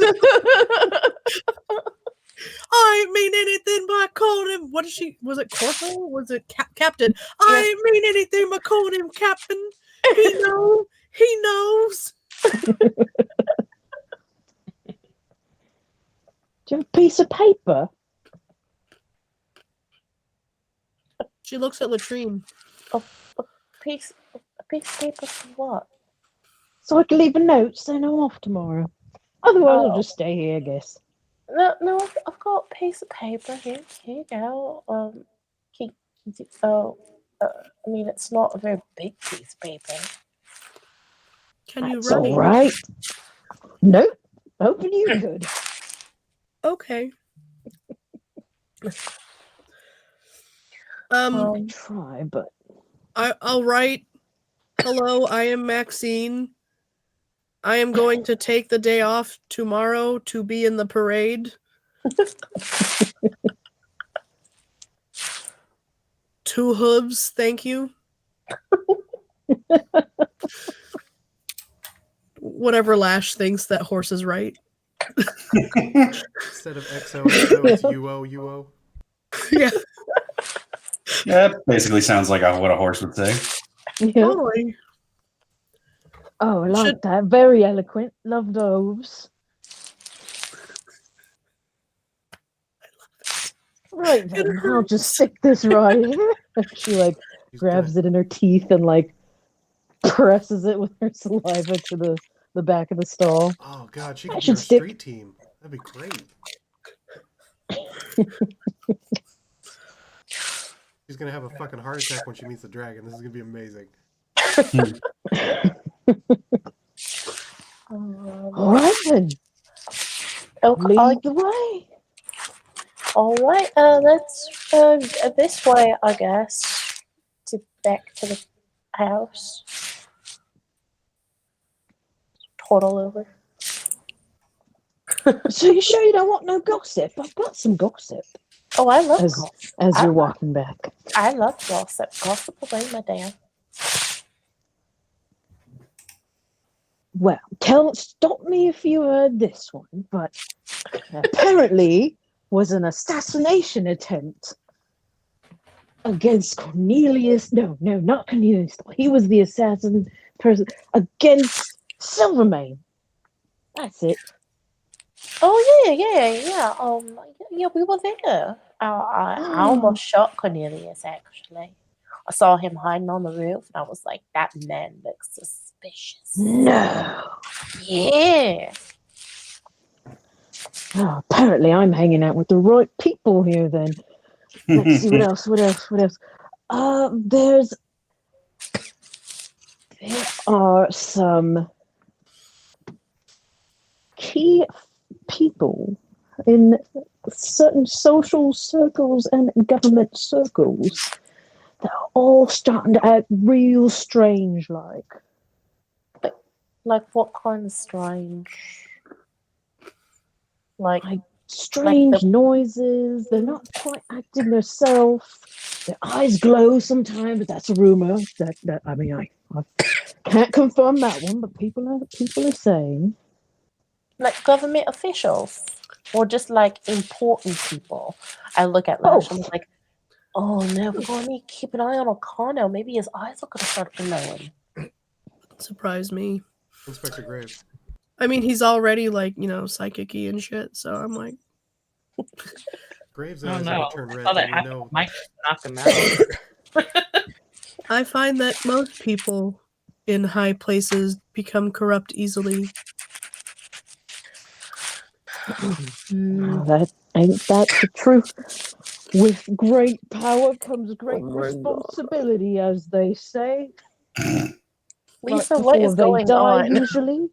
I ain't mean anything by calling him. What is she? Was it corporal? Was it captain? I ain't mean anything by calling him captain. He knows. He knows. Do you have a piece of paper? She looks at Latrine. a piece of paper for what? So I can leave a note saying I'm off tomorrow. Otherwise, Oh. I'll just stay here, I guess. No, I've got a piece of paper here. Here you go. I mean, it's not a very big piece of paper. Can you That's write? all right. Nope. Hoping you could. Okay. I try, but I'll write, hello, I am Maxine. I am going to take the day off tomorrow to be in the parade. 2 hooves, thank you. Whatever Lash thinks that horse is right. Instead of XOXO, it's UO. Yeah, That basically sounds like what a horse would say. yeah. totally. Oh, I like Should- that. Very eloquent. Love those. Right then, I'll just stick this right here. She like He's grabs it in her teeth and like presses it with her saliva to the back of the stall. Oh god, she I could be should our stick- street team. That'd be great. She's gonna have a fucking heart attack when she meets the dragon. This is gonna be amazing. All right then, Okay. lead the way. All right. Let's this way, I guess. To back to the house. Total over. So you sure you don't want no gossip? I've got some gossip. Oh, I love As- gossip. As you're walking back. I love gossip. Gossip away, my dear. Well, stop me if you heard this one, but apparently was an assassination attempt against Cornelius. No, not Cornelius. He was the assassin person against Silvermane. That's it. Oh yeah. Yeah, we were there. I almost shot Cornelius. Actually, I saw him hiding on the roof, and I was like, "That man looks suspicious." No. Yeah. Oh, apparently I'm hanging out with the right people here then. Let's see what else. There are some key people in certain social circles and government circles that are all starting to act real strange like. Like what kind of strange? Like Strange noises. They're not quite acting themselves. Their eyes glow sometimes, but that's a rumor. That I mean, I can't confirm that one, but people are saying. like government officials, or just like important people. I look at Lash and I'm like, oh no, we're going to need to keep an eye on O'Connell. Maybe his eyes are going to start glowing. Surprise me. Inspector Graves. I mean, he's already like, psychic-y and shit, so I'm like, Graves' Oh eyes no! are turned I red. saw that And we happen. know Mike knock him out. I find that most people in high places become corrupt easily. That ain't that the truth. With great power comes great Oh my God. responsibility, as they say. Lisa, Right what before is they going die, on? Usually,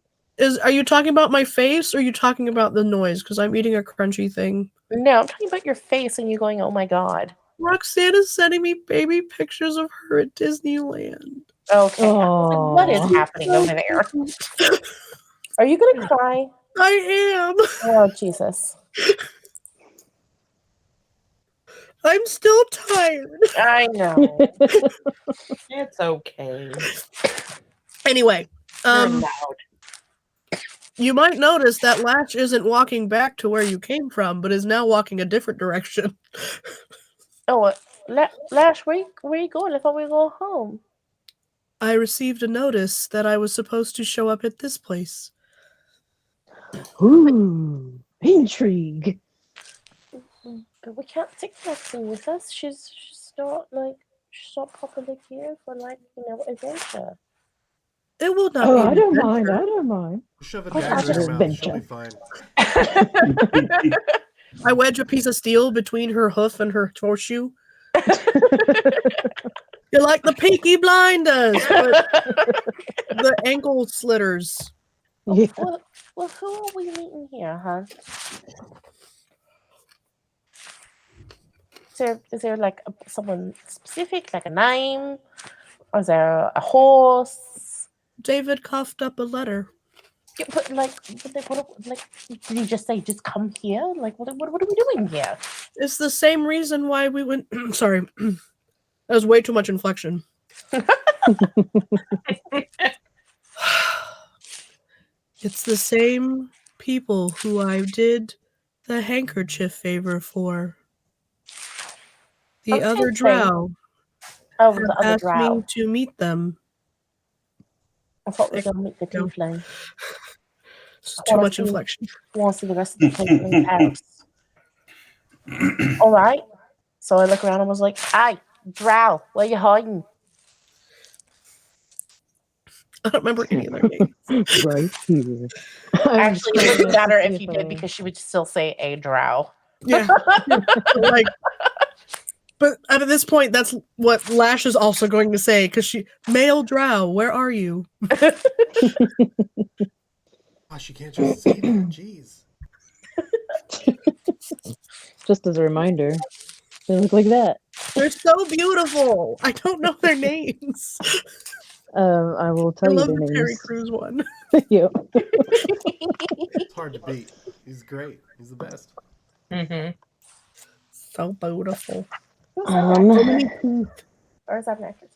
Are you talking about my face, or are you talking about the noise? Because I'm eating a crunchy thing. No, I'm talking about your face and you going, oh my god. Roxanne is sending me baby pictures of her at Disneyland. Okay. I was like, what is Aw. happening over there? Are you going to cry? I am. Oh, Jesus. I'm still tired. I know. It's okay. Anyway, You're loud. you might notice that Latch isn't walking back to where you came from, but is now walking a different direction. Oh, Lash, where you going? I thought we were going home. I received a notice that I was supposed to show up at this place. Ooh, intrigue. But we can't take Maxine with us. She's not properly here for adventure. It will not Oh, be I an don't mind. adventure. I don't mind. shove a I dagger in just her mouth. She'll be venture. fine. I wedge a piece of steel between her hoof and her horseshoe. You're like the Peaky Blinders, but the ankle slitters. Yeah. Well, who are we meeting here, huh? Is there like someone specific, like a name? Or is there a horse? David coughed up a letter. Yeah, but did he just say, just come here? Like, what are we doing here? It's the same reason why we went. Sorry, that was way too much inflection. It's the same people who I did the handkerchief favor for. The Okay, other same. drow Oh, have the other asked drow. me to meet them. I thought we were going to meet the No. tiefling. It's too much inflection. I want to see the rest of the tiefling house. All right. So I look around and was like, "Hey, drow, where you hiding?" I don't remember any of their names. Right here. Actually, it wouldn't matter if you did because she would still say a drow. Yeah. Like, but at this point, that's what Lash is also going to say because male drow, where are you? Oh, she can't just say that. Jeez. Just as a reminder, they look like that. They're so beautiful. I don't know their names. I will I tell you love their the Terry names. Crews one. Yep. It's hard to beat. He's great. He's the best. Mm-hmm. So beautiful. Who's that Um, actor? Or is that an actress?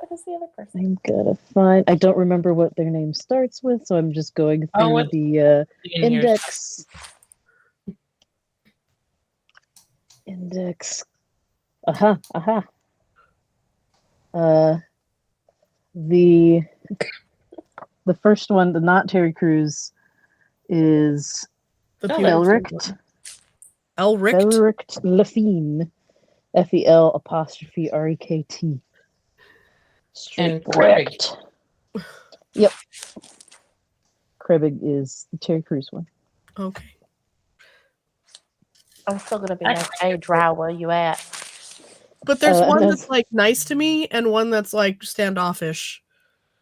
Who's the other person? I'm gonna find. I don't remember what their name starts with, so I'm just going Oh, through what- the In here. index. Index. Aha, aha. The first one, the not Terry Crews, is The Oh, beautiful Felrict. one. Elrict. Felrict Lafine. FEL''REKT. And Correct. Yep. Krebig is the Terry Crews one. Okay. I'm still gonna be like, "Hey, drow, where you at?" But there's And one that's- that's like nice to me and one that's like standoffish.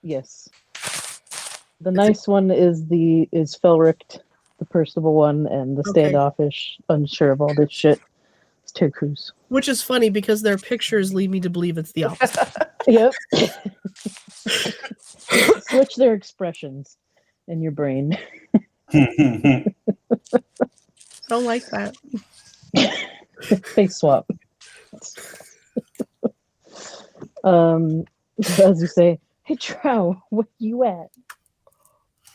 Yes. The nice one is Felrict, the personable one, and the Okay. standoffish, unsure of all this shit. It's Terry Crews. Which is funny because their pictures lead me to believe it's the opposite. Yep. Switch their expressions in your brain. I don't like that. Face swap. As you say, "Hey Drow, where you at?"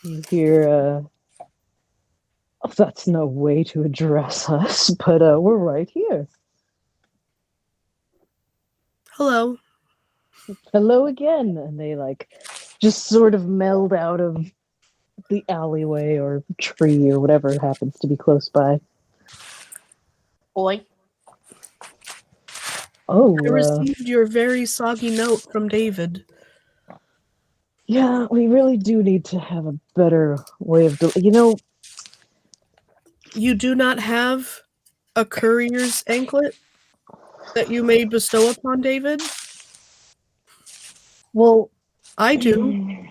You hear, "Oh, that's no way to address us, but we're right here. Hello. Hello again." And they just sort of meld out of the alleyway or tree or whatever happens to be close by. Boy, Oh, I received your very soggy note from David. yeah, we really do need to have a better way of You do not have a courier's anklet that you may bestow upon David? well, I do.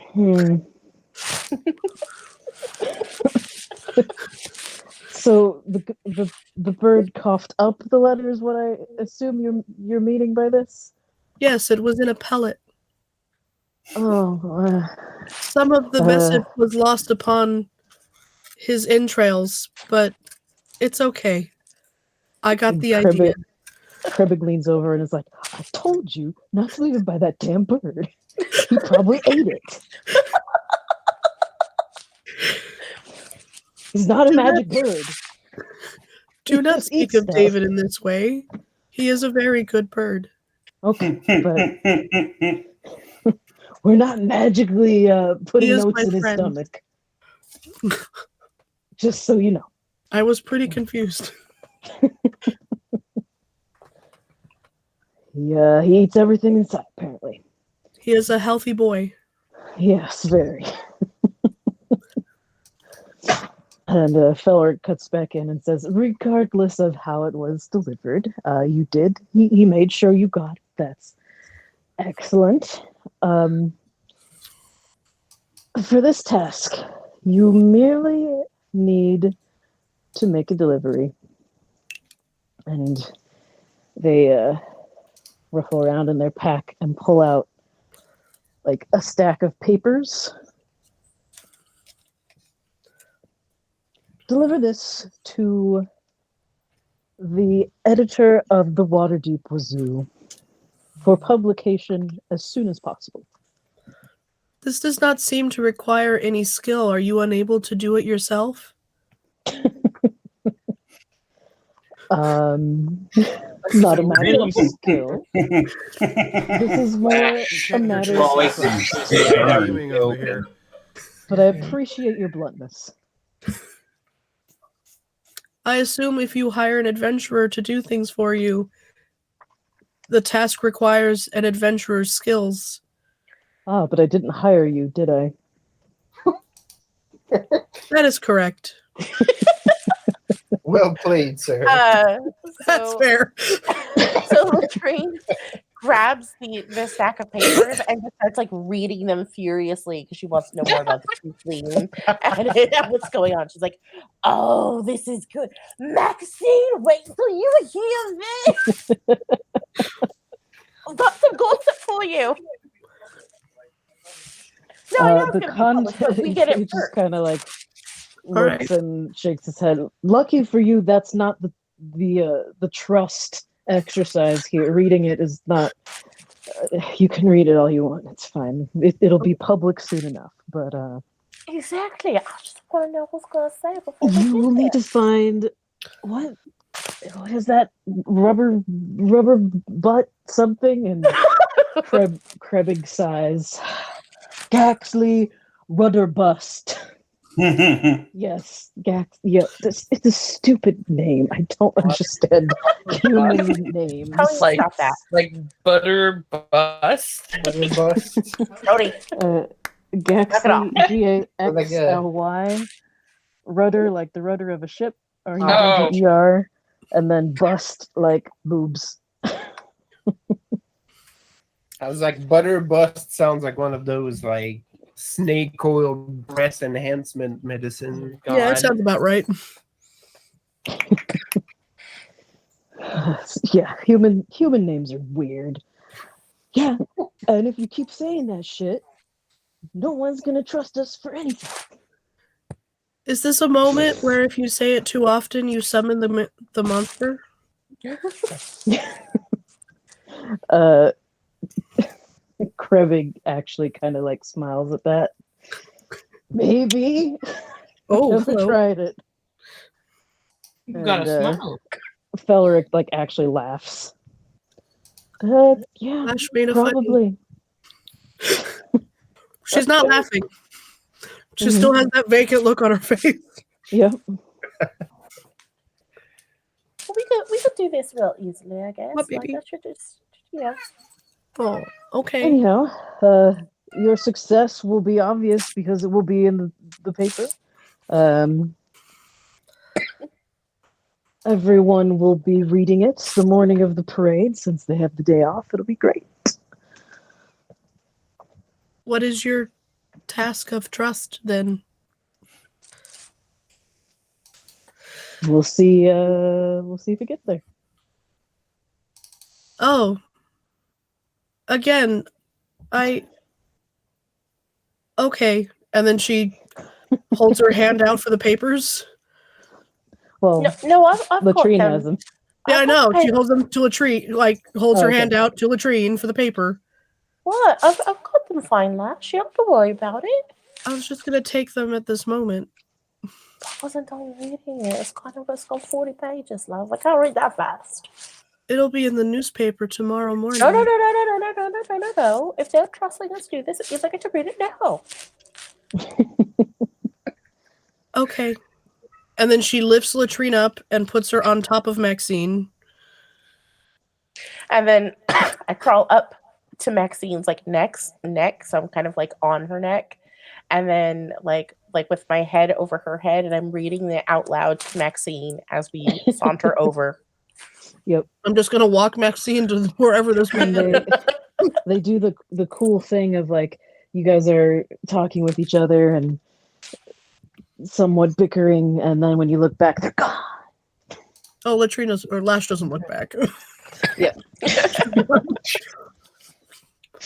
So the bird coughed up the letter is what I assume you're meaning by this. Yes, it was in a pellet. Oh, Some of the message was lost upon his entrails, but it's okay. I got the idea. Krebig leans over and is like, "I told you not to leave it by that damn bird. He probably ate it. He's not a magic bird." Do not Just speak eat of stuff. David in this way. He is a very good bird. Okay, but we're not magically putting He is notes my in his friend. stomach. Just so you know. I was pretty confused. He eats everything inside, apparently. He is a healthy boy. Yes, very. And Feller cuts back in and says, "Regardless of how it was delivered, you did. He made sure you got it. That's excellent. For this task, you merely need to make a delivery. And They ruffle around in their pack and pull out like a stack of papers. Deliver this to the editor of the Waterdeep Wazoo for publication as soon as possible. This does not seem to require any skill. Are you unable to do it yourself? Not a matter of skill. This is more a matter You're of just trust. screaming over here. But I appreciate your bluntness. I assume if you hire an adventurer to do things for you, the task requires an adventurer's skills. Ah, but I didn't hire you, did I? That is correct. Well played, sir. That's So, fair. so Latrine grabs the stack of papers and just starts like reading them furiously because she wants to know more about the Queen and what's going on. She's like, "Oh, this is good, Maxine. Wait till you hear this. I've got some gossip for you." No, I know it's The gonna be public, but we get he it just first. kind of like right. looks and shakes his head. Lucky for you, that's not the trust exercise here. Reading it is not. You can read it all you want. It's fine. It'll be public soon enough. But Exactly. I just want to know what's gonna say before we you will do need to this. find what is that rubber butt something and Krebig size. Gaxley Rudder Bust. Yes, Gax. Yeah, it's a stupid name. I don't understand human names. How do you Like- stop that, Butter bust. Butter bust. Cody? Gaxley, Like, Gaxly, rudder like the rudder of a ship, or Oh. ER, and then bust like boobs. I was like, butter bust sounds like one of those like snake oil breast enhancement medicine. Yeah, that God. sounds about right. Yeah, human names are weird. Yeah, and if you keep saying that shit, no one's gonna trust us for anything. Is this a moment where if you say it too often, you summon the monster? Krevig actually kind of like smiles at that. Maybe. Oh, Never hello. tried it. You got a And, smile. Felric like actually laughs. Yeah, Flash made a funny. probably. She's not laughing. She still has that vacant look on her face. Yep. Well, we could do this real easily, I guess. What, Like, baby? I should just, you know. Oh, okay. Anyhow, your success will be obvious because it will be in the paper. Everyone will be reading it the morning of the parade since they have the day off. It'll be great. What is your task of trust then? We'll see. We'll see if it gets there. Oh. Again, okay. And then she holds her hand out for the papers. Well, No, I've caught Latrine them. has them. Yeah, I I've know. got She holds them to Latrine, like holds Oh, her okay. hand out to Latrine for the paper. What? I've got them fine, lash. You don't have to worry about it. I was just gonna take them at this moment. I wasn't done reading it. It's got 40 pages, love. I can't read that fast. It'll be in the newspaper tomorrow morning. No. If they're trusting us to do this, it means I get to read it now. Okay. And then she lifts Latrine up and puts her on top of Maxine. And then I crawl up to Maxine's like neck, so I'm kind of like on her neck, and then like with my head over her head, and I'm reading it out loud to Maxine as we saunter over. I'm just gonna walk Maxine to wherever this And man. they do the cool thing of like you guys are talking with each other and somewhat bickering, and then when you look back, they're gone. Oh, Latrina's or Lash doesn't look back.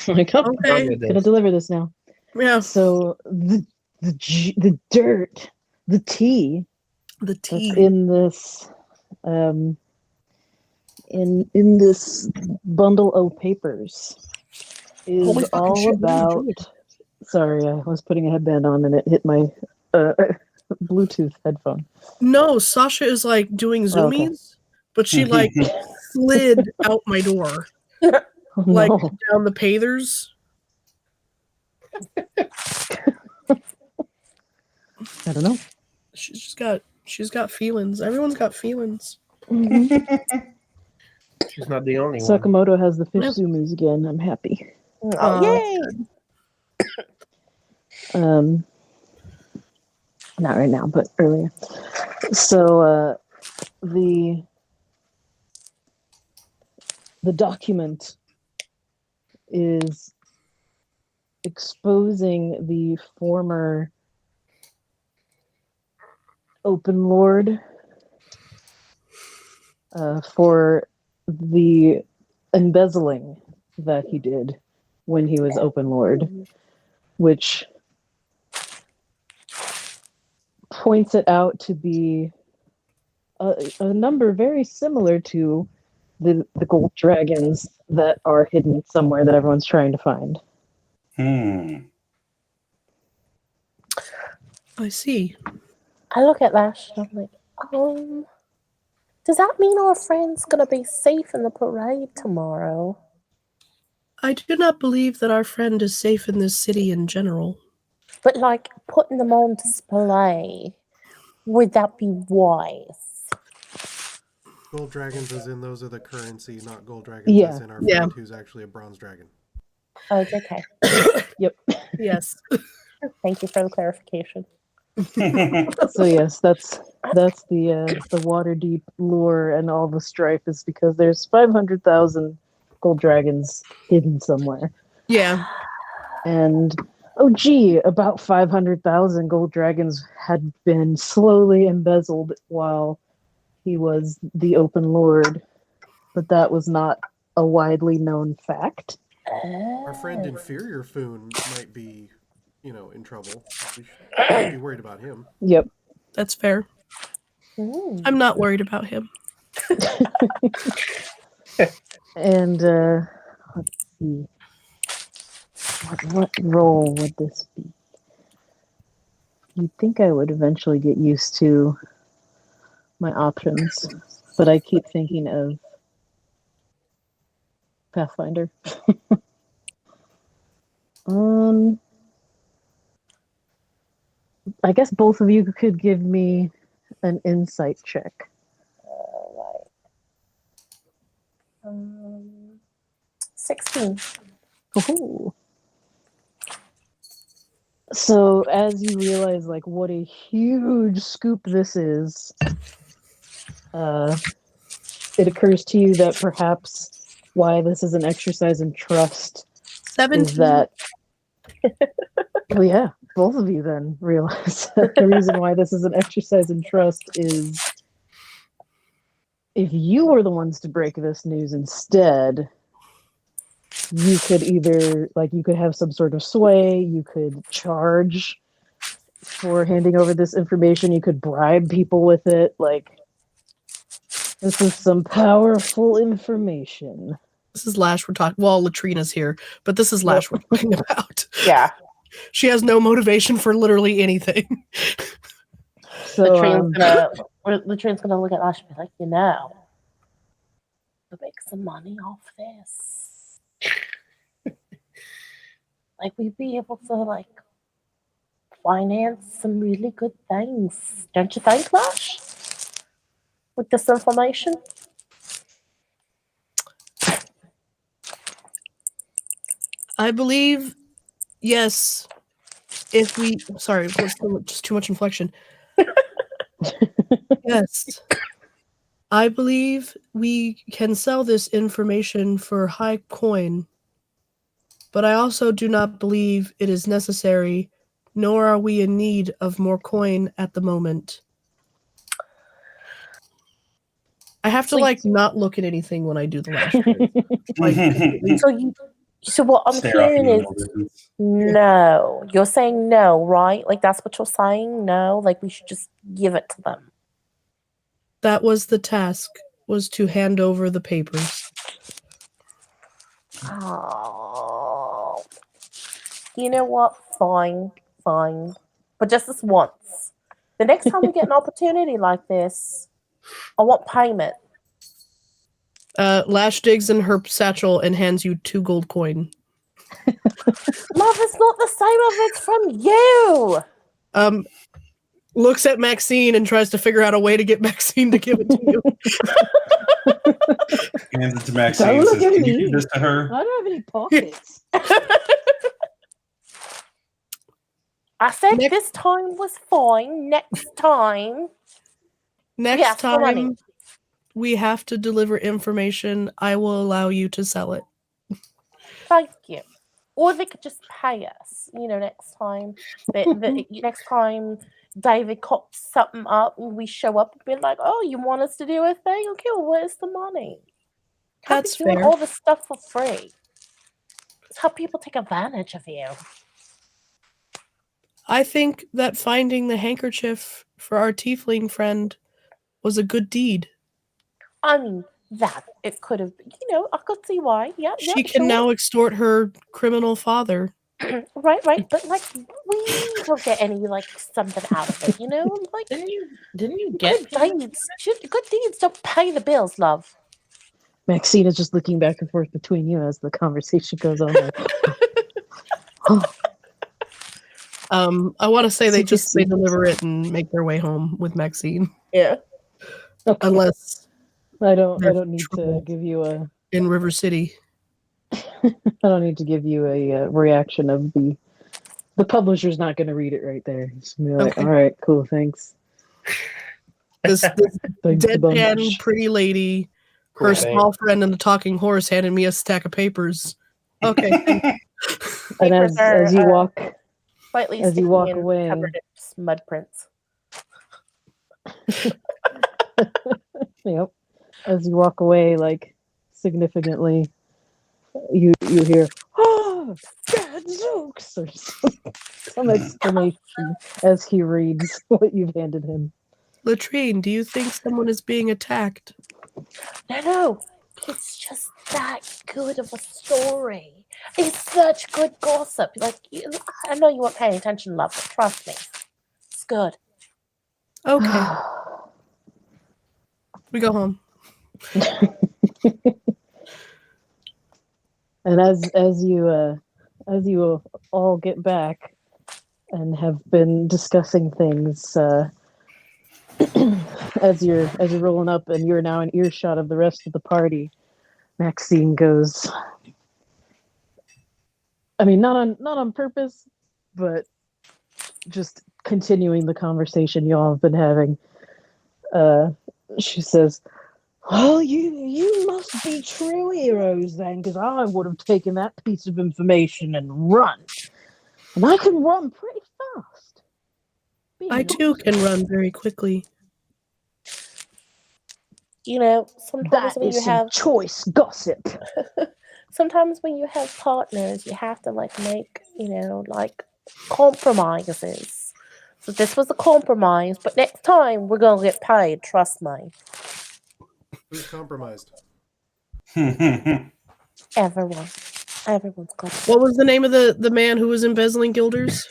Like, oh, Okay. gonna deliver this now. Yeah, So the dirt, the tea the that's tea. in this in this bundle of papers is Holy fucking all shit, what are you about. doing? Sorry, I was putting a headband on and it hit my Bluetooth headphone. No, Sasha is like doing Oh, okay. zoomies, but she like slid out my door, Oh, like no. down the pathers. I don't know. She's got feelings. Everyone's got feelings. Mhm. She's not the only one. Sakamoto has the fish Yeah. zoomies again. I'm happy. Oh, yay! Not right now, but earlier. So the document is exposing the former open lord for the embezzling that he did when he was open lord, which points it out to be a number very similar to the gold dragons that are hidden somewhere that everyone's trying to find. I see. I look at Lash and I'm like, does that mean our friend's gonna be safe in the parade tomorrow? I do not believe that our friend is safe in this city in general. But like putting them on display, would that be wise? Gold dragons as in those are the currency, not gold dragons Yeah. as in our Yeah. friend who's actually a bronze dragon. Oh, okay. Yep. Yes. Thank you for the clarification. So yes, that's the Waterdeep lore, and all the strife is because there's 500,000 gold dragons hidden somewhere, Yeah. and oh gee, about 500,000 gold dragons had been slowly embezzled while he was the open lord, but that was not a widely known fact. Our friend Inferior Foon might be, in trouble. We should be worried about him. Yep. That's fair. I'm not worried about him. And let's see, what role would this be? You'd think I would eventually get used to my options, but I keep thinking of Pathfinder. I guess both of you could give me an insight check. Alright. 16. Ooh. So as you realize like what a huge scoop this is, it occurs to you that perhaps why this is an exercise in trust 17. is that well, yeah, both of you then realize that the reason why this is an exercise in trust is if you were the ones to break this news instead, you could either you could have some sort of sway, you could charge for handing over this information, you could bribe people with it. This is some powerful information. This is Lash we're talking. Well, Latrina's here, but this is Lash we're talking about. Yeah. She has no motivation for literally anything. So Latrine's gonna look at Lash and be like, we'll make some money off this. We'd be able to finance some really good things. Don't you think, Lash? With this information? I believe, yes. If we, sorry, just too much inflection. Yes. I believe we can sell this information for high coin, but I also do not believe it is necessary, nor are we in need of more coin at the moment. I have to Like- not look at anything when I do the lash trade. Like, So what I'm Stare off hearing into is the middle distance. no. You're saying no, right? Like that's what you're saying? No, like we should just give it to them. that was the task, was to hand over the papers. Oh. You know what? Fine. But just this once. The next time we get an opportunity like this, I want payment. Lash digs in her satchel and hands you 2 gold coin. Love is not the same if it's from you. Looks at Maxine and tries to figure out a way to get Maxine to give it to you. Hands it to Maxine. Don't And look says, at "Can you me. give this to her?" I don't have any pockets. I said Next- this time was fine. Next time. Next Yes, for money. time we have to deliver information, I will allow you to sell it. Thank you. Or they could just pay us, next time. Next time David cooks something up and we show up and be like, oh, you want us to do a thing? Okay, well, where's the money? Can't That's be doing fair. all this stuff for free. It's how people take advantage of you. I think that finding the handkerchief for our tiefling friend was a good deed. I mean, that it could have been, I could see why. Yeah, She can now extort her criminal father. Right. But we don't get any something out of it, Like Didn't you get good deeds don't pay the bills, love. Maxine is just looking back and forth between you as the conversation goes on. Like, I want to say they CPC. deliver it and make their way home with Maxine, Yeah. okay. unless I don't There's need trouble. to give you a in River City. I don't need to give you a reaction of the publisher's not going to read it right there. Just be like, Okay. all right, cool, thanks. This Thanks a deadpan bunch. pretty lady, Cool, her thanks. small friend and the talking horse handed me a stack of papers. Okay. And Papers as you are, walk, Slightly as you sticky walk and away- covered in mud prints. yep, as you walk away, significantly, you hear, "Oh, Gadzooks!" or some exclamation as he reads what you've handed him. Latrine, do you think someone is being attacked? No. It's just that good of a story. It's such good gossip. I know you weren't paying attention, love, but trust me. It's good. Okay, we go home. And as you all get back and have been discussing things, as you're rolling up and you're now in earshot of the rest of the party, Maxine goes, I mean, not on purpose, but just continuing the conversation y'all have been having. She says, "Well, you must be true heroes then, because I would have taken that piece of information and run. And I can run pretty fast. Being I too can run very quickly. Sometimes That when is you some have choice gossip." partners, you have to make, compromises. So this was a compromise, but next time we're gonna get paid, trust me. Who's compromised? Everyone. Everyone's got What was the name of the man who was embezzling guilders?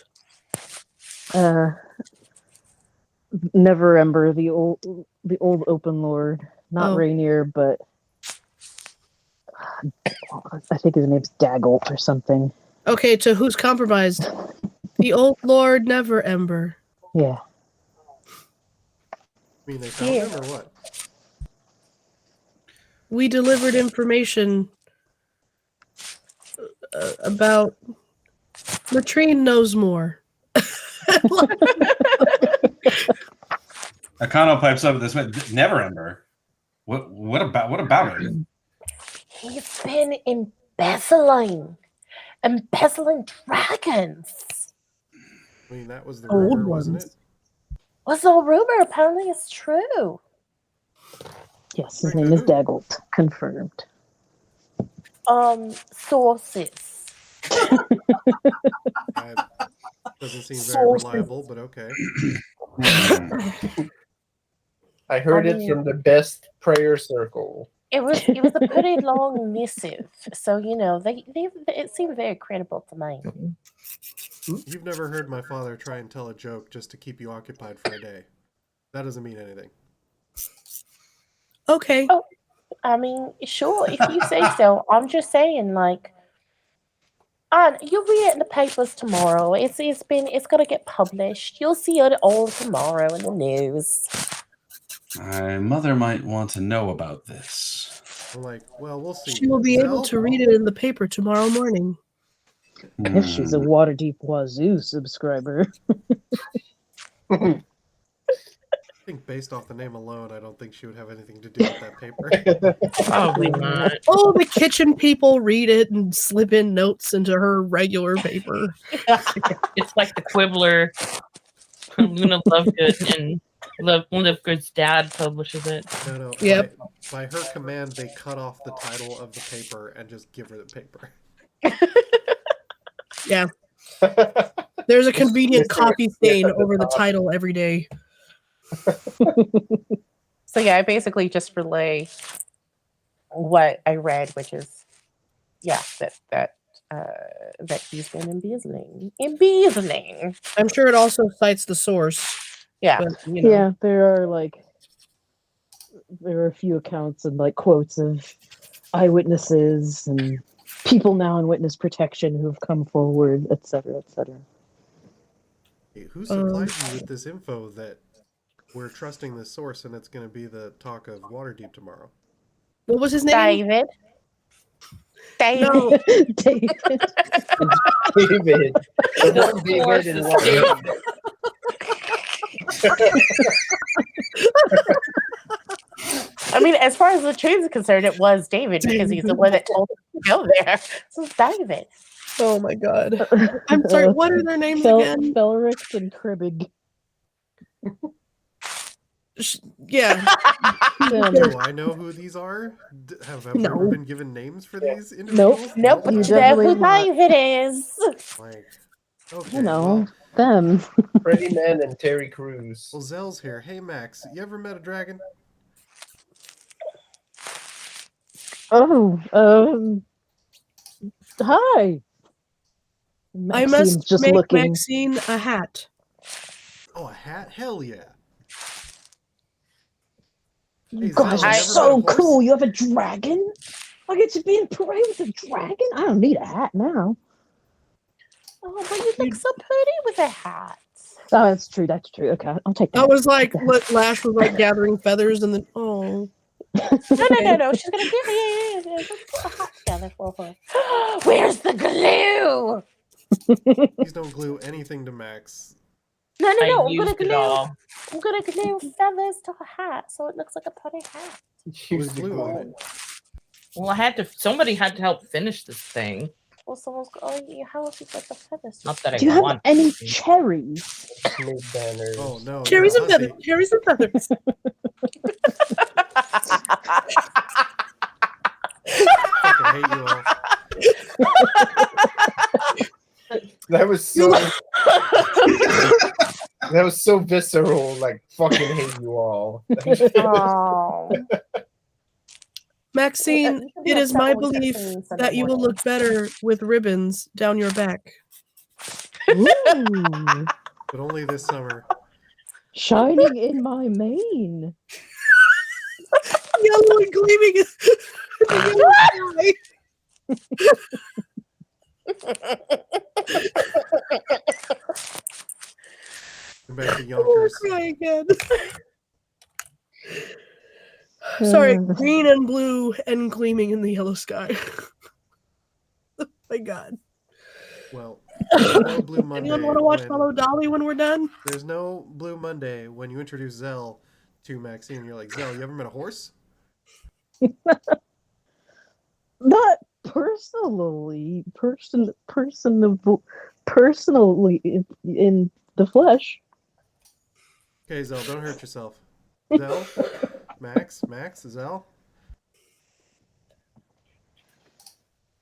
Never Ember, the old open lord, not Oh. Rainier, but I think his name's Daggolt or something. Okay, to who's compromised? The old Lord Never Ember. Yeah. I mean, they found him or what? We delivered information about. Latrine knows more. Akano pipes up with this. Never Ember. What about it? He's been embezzling dragons. I mean, that was the Old rumor, wasn't ones. it? What's the rumor? Apparently, it's true. Yes, his name is Daggolt. Confirmed. Sources. That doesn't seem very Sources. reliable, but okay. I heard I it mean- from the best prayer circle. It was a pretty long missive, so you know they it seemed very credible to me. You've never heard my father try and tell a joke just to keep you occupied for a day. That doesn't mean anything. Okay. Oh. I mean, sure, if you say so. I'm just saying, like, you'll read it in the papers tomorrow. It's gonna get published. You'll see it all tomorrow in the news. My mother might want to know about this. I'm like, well, we'll see. She will be able Zell? to read it in the paper tomorrow morning. If she's a Waterdeep Wazoo subscriber. I think based off the name alone, I don't think she would have anything to do with that paper. Probably not. Oh, the kitchen people read it and slip in notes into her regular paper. It's like the Quibbler. Luna Lovegood and Lovegood's dad publishes it. No. Yep. By her command, they cut off the title of the paper and just give her the paper. Yeah. There's a convenient coffee stain over the title every day. So yeah, I basically just relay what I read, which is that he's been embezzling. I'm sure it also cites the source. Yeah. But, you know. Yeah, there are a few accounts and like quotes of eyewitnesses and people now in witness protection who have come forward, etc., etc. Hey, who supplied you with this info that we're trusting this source and it's going to be the talk of Waterdeep tomorrow? What was his name? David. No. David. David. The one David and one David. I mean, as far as the truth is concerned, it was David because he's the one that told him to go there. So it's David. Oh my god. I'm sorry, what are their names again? Felric and Cribbig. Yeah. Do I know who these are? Have I No. ever been given names for these individuals? Nope, but You you know definitely who have not. David is. Like, okay, You know, well, them. Freddie Man and Terry Crews. well, Zell's here. Hey, Max, you ever met a dragon? Oh, hi. I Maxine's must just make looking. Maxine a hat. Oh, a hat? Hell yeah. You Hey, guys Zell, are you ever so met a horse? cool. You have a dragon? I get to be in parade with a dragon? I don't need a hat now. Oh, but you look so pretty with a hat. Oh, that's true. That's true. Okay, I'll take that. That was like what Lash was like gathering feathers and then No. She's gonna give me. Let's put a hat together for her. Where's the glue? Please don't glue anything to Max. No. I I'm gonna used it glue. all. I'm gonna glue feathers to her hat so it looks like a pretty hat. With glue on it. Well, somebody had to help finish this thing. Well, someone's how else you get the feathers? Not that I Do you have want any to. cherries? Smooth banners. Oh, no. cherries you're and hussy. feathers. Cherries and feathers. Fucking hate you all. That was so. That was so visceral. Like fucking hate you all. Oh. Maxine, it is my belief that you will look better with ribbons down your back. Ooh, But only this summer. shining in my mane. Yellow and gleaming in the yellow sky. Come back to I'll Yonkers. cry again. Sorry, Uh, green and blue and gleaming in the yellow sky. Oh my god. Well, there's no Blue Monday. Anyone want to watch when- Follow Dolly when we're done? There's no Blue Monday when you introduce Zell to Maxine. You're like, Zell, you ever met a horse? Not personally, personally in the flesh. Okay, Zell, don't hurt yourself. Zell, Max, Zell.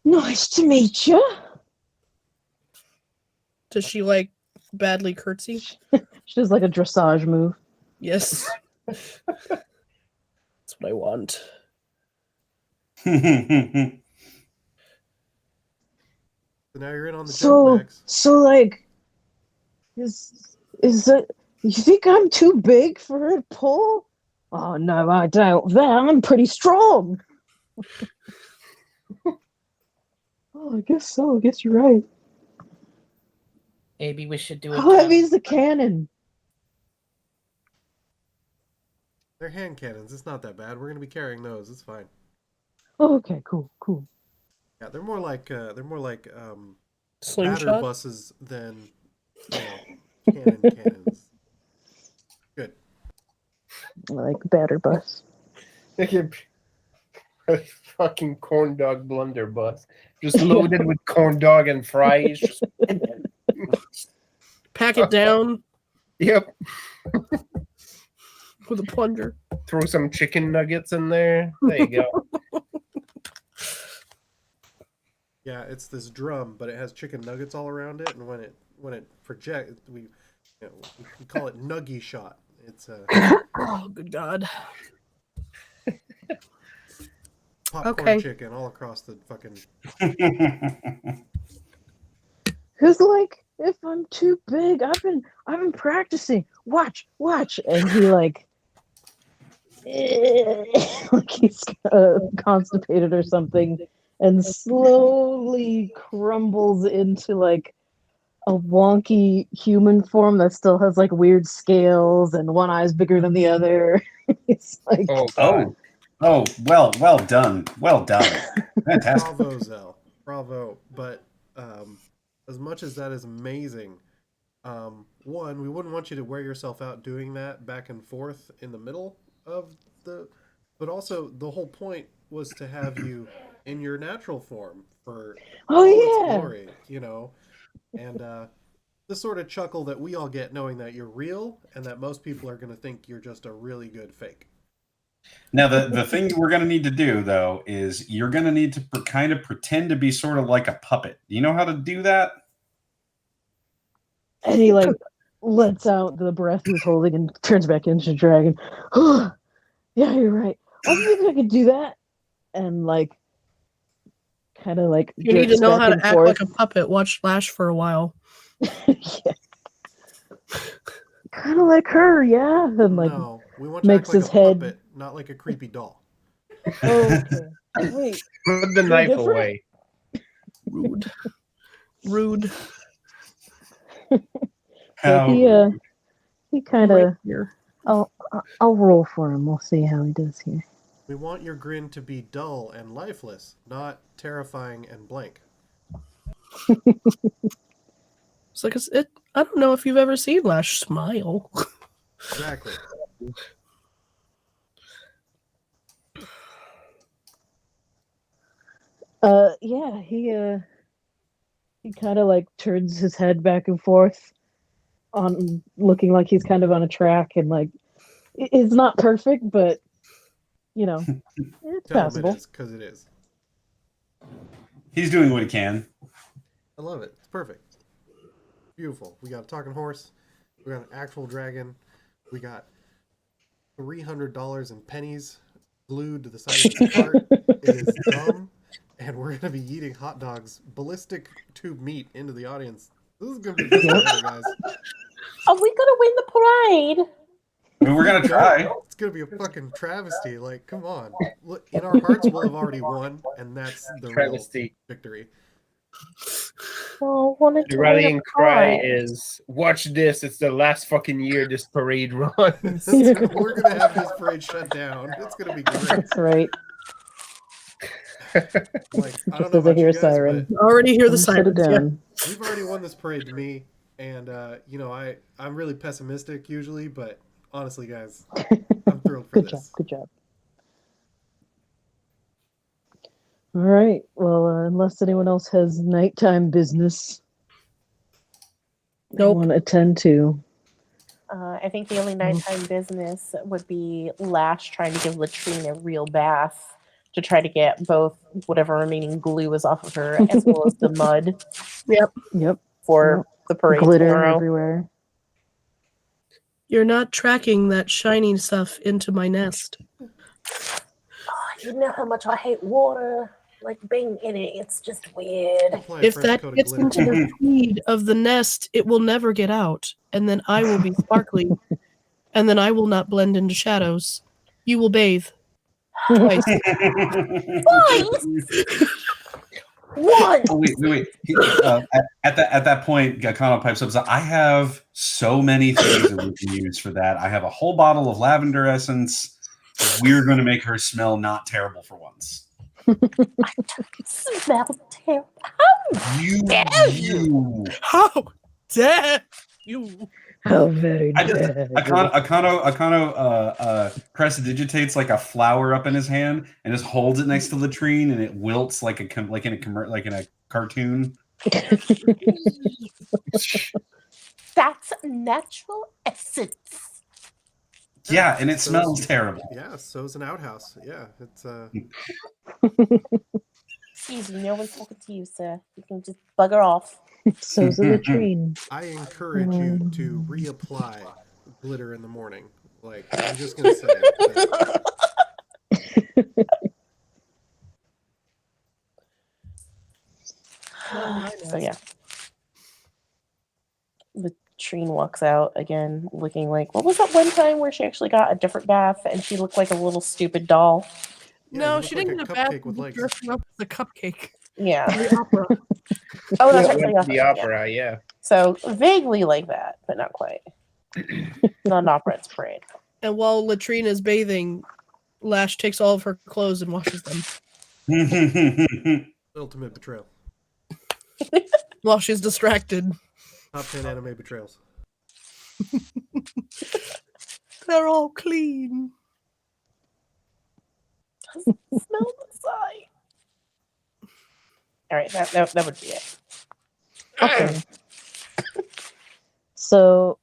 Nice to meet you. Does she like badly curtsy? She does like a dressage move. Yes. That's what I want. So now you're in on the joke, So, Max. like, is it? You think I'm too big for her to pull? Oh no, I doubt that. I'm pretty strong. Oh, I guess so. I guess you're right. Maybe we should do How heavy is the cannon? They're hand cannons. It's not that bad. We're gonna be carrying those. It's fine. Oh, okay, cool. Yeah, they're more like batter Slingshot. buses than cannons. Good. I like batter bus. A fucking corn dog blunderbuss, just loaded with corn dog and fries. Just... Pack it down Yep. with a plunger. Throw some chicken nuggets in there. There you go. Yeah, it's this drum, but it has chicken nuggets all around it, and when it projects, we call it nuggy shot. It's Oh, good God. popcorn Okay. chicken all across the fucking. Who's like, if I'm too big, I've been practicing. Watch, and he like he's constipated or something, and slowly crumbles into like a wonky human form that still has like weird scales and one eye's bigger than the other. It's like, Oh, God. Oh, well done. Fantastic. Bravo, Zell. Bravo. But as much as that is amazing, one, we wouldn't want you to wear yourself out doing that back and forth in the middle of the. But also, the whole point was to have you in your natural form for all its glory, And the sort of chuckle that we all get knowing that you're real and that most people are going to think you're just a really good fake. Now, the thing we're going to need to do, though, is you're going to need to kind of pretend to be sort of like a puppet. Do you know how to do that? and he like lets out the breath he was holding and turns back into a dragon. Yeah, you're right. I think I could do that. And like, kind of like You need to jerks know back how to and act forth. like a puppet. Watch Flash for a while. Yeah. Kind of like her, yeah. And like, No, we want you to makes act like his a head- puppet, not like a creepy doll. okay. Wait, Put the knife different? away. Rude. How he kind Right of. here. I'll roll for him. We'll see how he does here. We want your grin to be dull and lifeless, not terrifying and blank. It's like I don't know if you've ever seen Lash smile. Exactly. Yeah, he kind of like turns his head back and forth on looking like he's kind of on a track and like it's not perfect, but it's Tell him passable. it is, because it is. he's doing what he can. I love it. It's perfect. Beautiful. We got a talking horse. We got an actual dragon. We got $300 in pennies glued to the side of his cart. It is dumb. And we're going to be eating hot dogs, ballistic tube meat into the audience. This is going to be the best ever, guys. Are we gonna win the parade? I mean, we're going to try. It's going to be a fucking travesty. Like, come on. Look, in our hearts, we'll have already won, and that's the real Travesty. victory. Well, wanted The to rallying win a cry prize. is, watch this. It's the last fucking year this parade runs. We're going to have this parade shut down. It's going to be great. That's right. Like, I don't Just know as I about hear you a guys, siren. but Already hear the Shut it sirens. Yeah. down. we've already won this parade to me, and I'm really pessimistic usually, but honestly, guys, I'm thrilled for Good job. this. Good job. All right. Well, unless anyone else has nighttime business they Nope. want to attend to, I think the only nighttime business would be Lash trying to give Latrine a real bath to try to get both whatever remaining glue is off of her, as well as the mud Yep. for the parade Glitter tomorrow. everywhere. You're not tracking that shiny stuff into my nest. You know how much I hate water, like being in it. It's just weird. Apply a If French that coat of gets glitter. into the feed of the nest, it will never get out, and then I will be sparkly, and then I will not blend into shadows. You will bathe twice. What? Oh, wait. At that point, Gaetano pipes up. I have so many things that we can use for that. I have a whole bottle of lavender essence. We're going to make her smell not terrible for once. Smell terrible. You. How dare you? How very I just dare you. Akano prestidigitates like a flower up in his hand and just holds it next to latrine, and it wilts like in a cartoon. That's natural essence. Yeah, and it So- smells terrible. Yeah, so's an outhouse. Yeah, it's Excuse me, no one's talking to you, sir. You can just bugger off. So's a latrine. I encourage you to reapply glitter in the morning. Like, I'm just gonna say that. So yeah. Latrine walks out again looking like, what was that one time where she actually got a different bath and she looked like a little stupid doll? Yeah, you No, look she like didn't a get a bath. cupcake with She legs. dressed her up as a cupcake. Yeah. The opera. Oh, that's Yeah, right. went to the yeah. opera, yeah. So vaguely like that, but not quite. Not an opera, it's a parade. And while Latrine is bathing, Lash takes all of her clothes and washes them Ultimate betrayal. while she's distracted. Top 10 anime betrayals. They're all clean. Smell the sight. All right, that would be it. Okay. So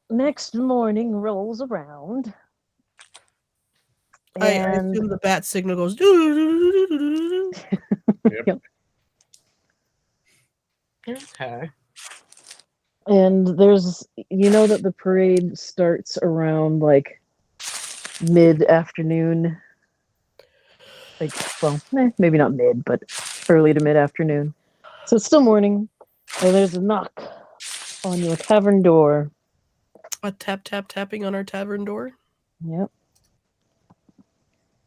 next morning rolls around. I And assume the bat signal goes. "Doo-doo-doo-doo-doo-doo-doo." Okay. and there's that the parade starts around like mid-afternoon. Like, well, maybe not mid, but early to mid-afternoon. So it's still morning, and there's a knock on your tavern door. A tapping on our tavern door. Yep.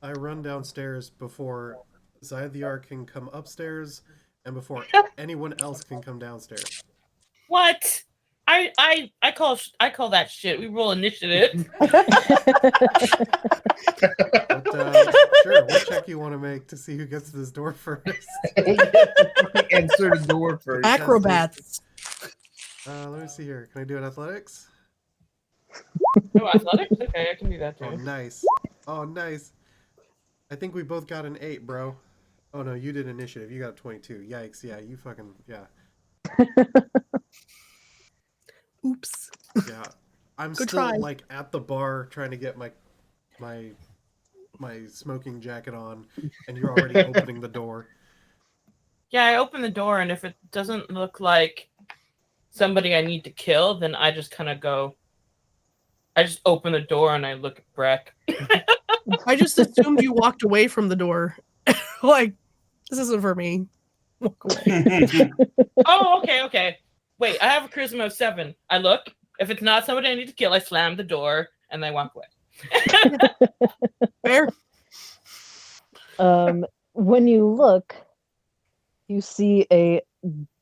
I run downstairs before Zythiar can come upstairs and before anyone else can come downstairs. What? I call that shit. We roll initiative. But, sure, what check you want to make to see who gets to this door first? Answer the door first. Acrobats. Let me see here. Can I do an athletics? Oh, athletics? Okay, I can do that too. Oh, nice. Oh, nice. I think we both got an 8, bro. Oh, no, you did initiative. You got a 22. Yikes. Yeah, you fucking... Yeah. Oops. Yeah. I'm Good still, try. like, at the bar trying to get my smoking jacket on, and you're already opening the door. Yeah, I open the door, and if it doesn't look like somebody I need to kill, then I just kind of go. I just open the door and I look at Breck. I just assumed you walked away from the door. Like, this isn't for me. Walk away. Oh, okay. Wait, I have a charisma of 7. I look. If it's not somebody I need to kill, I slam the door and I walk away. Fair. When you look, you see a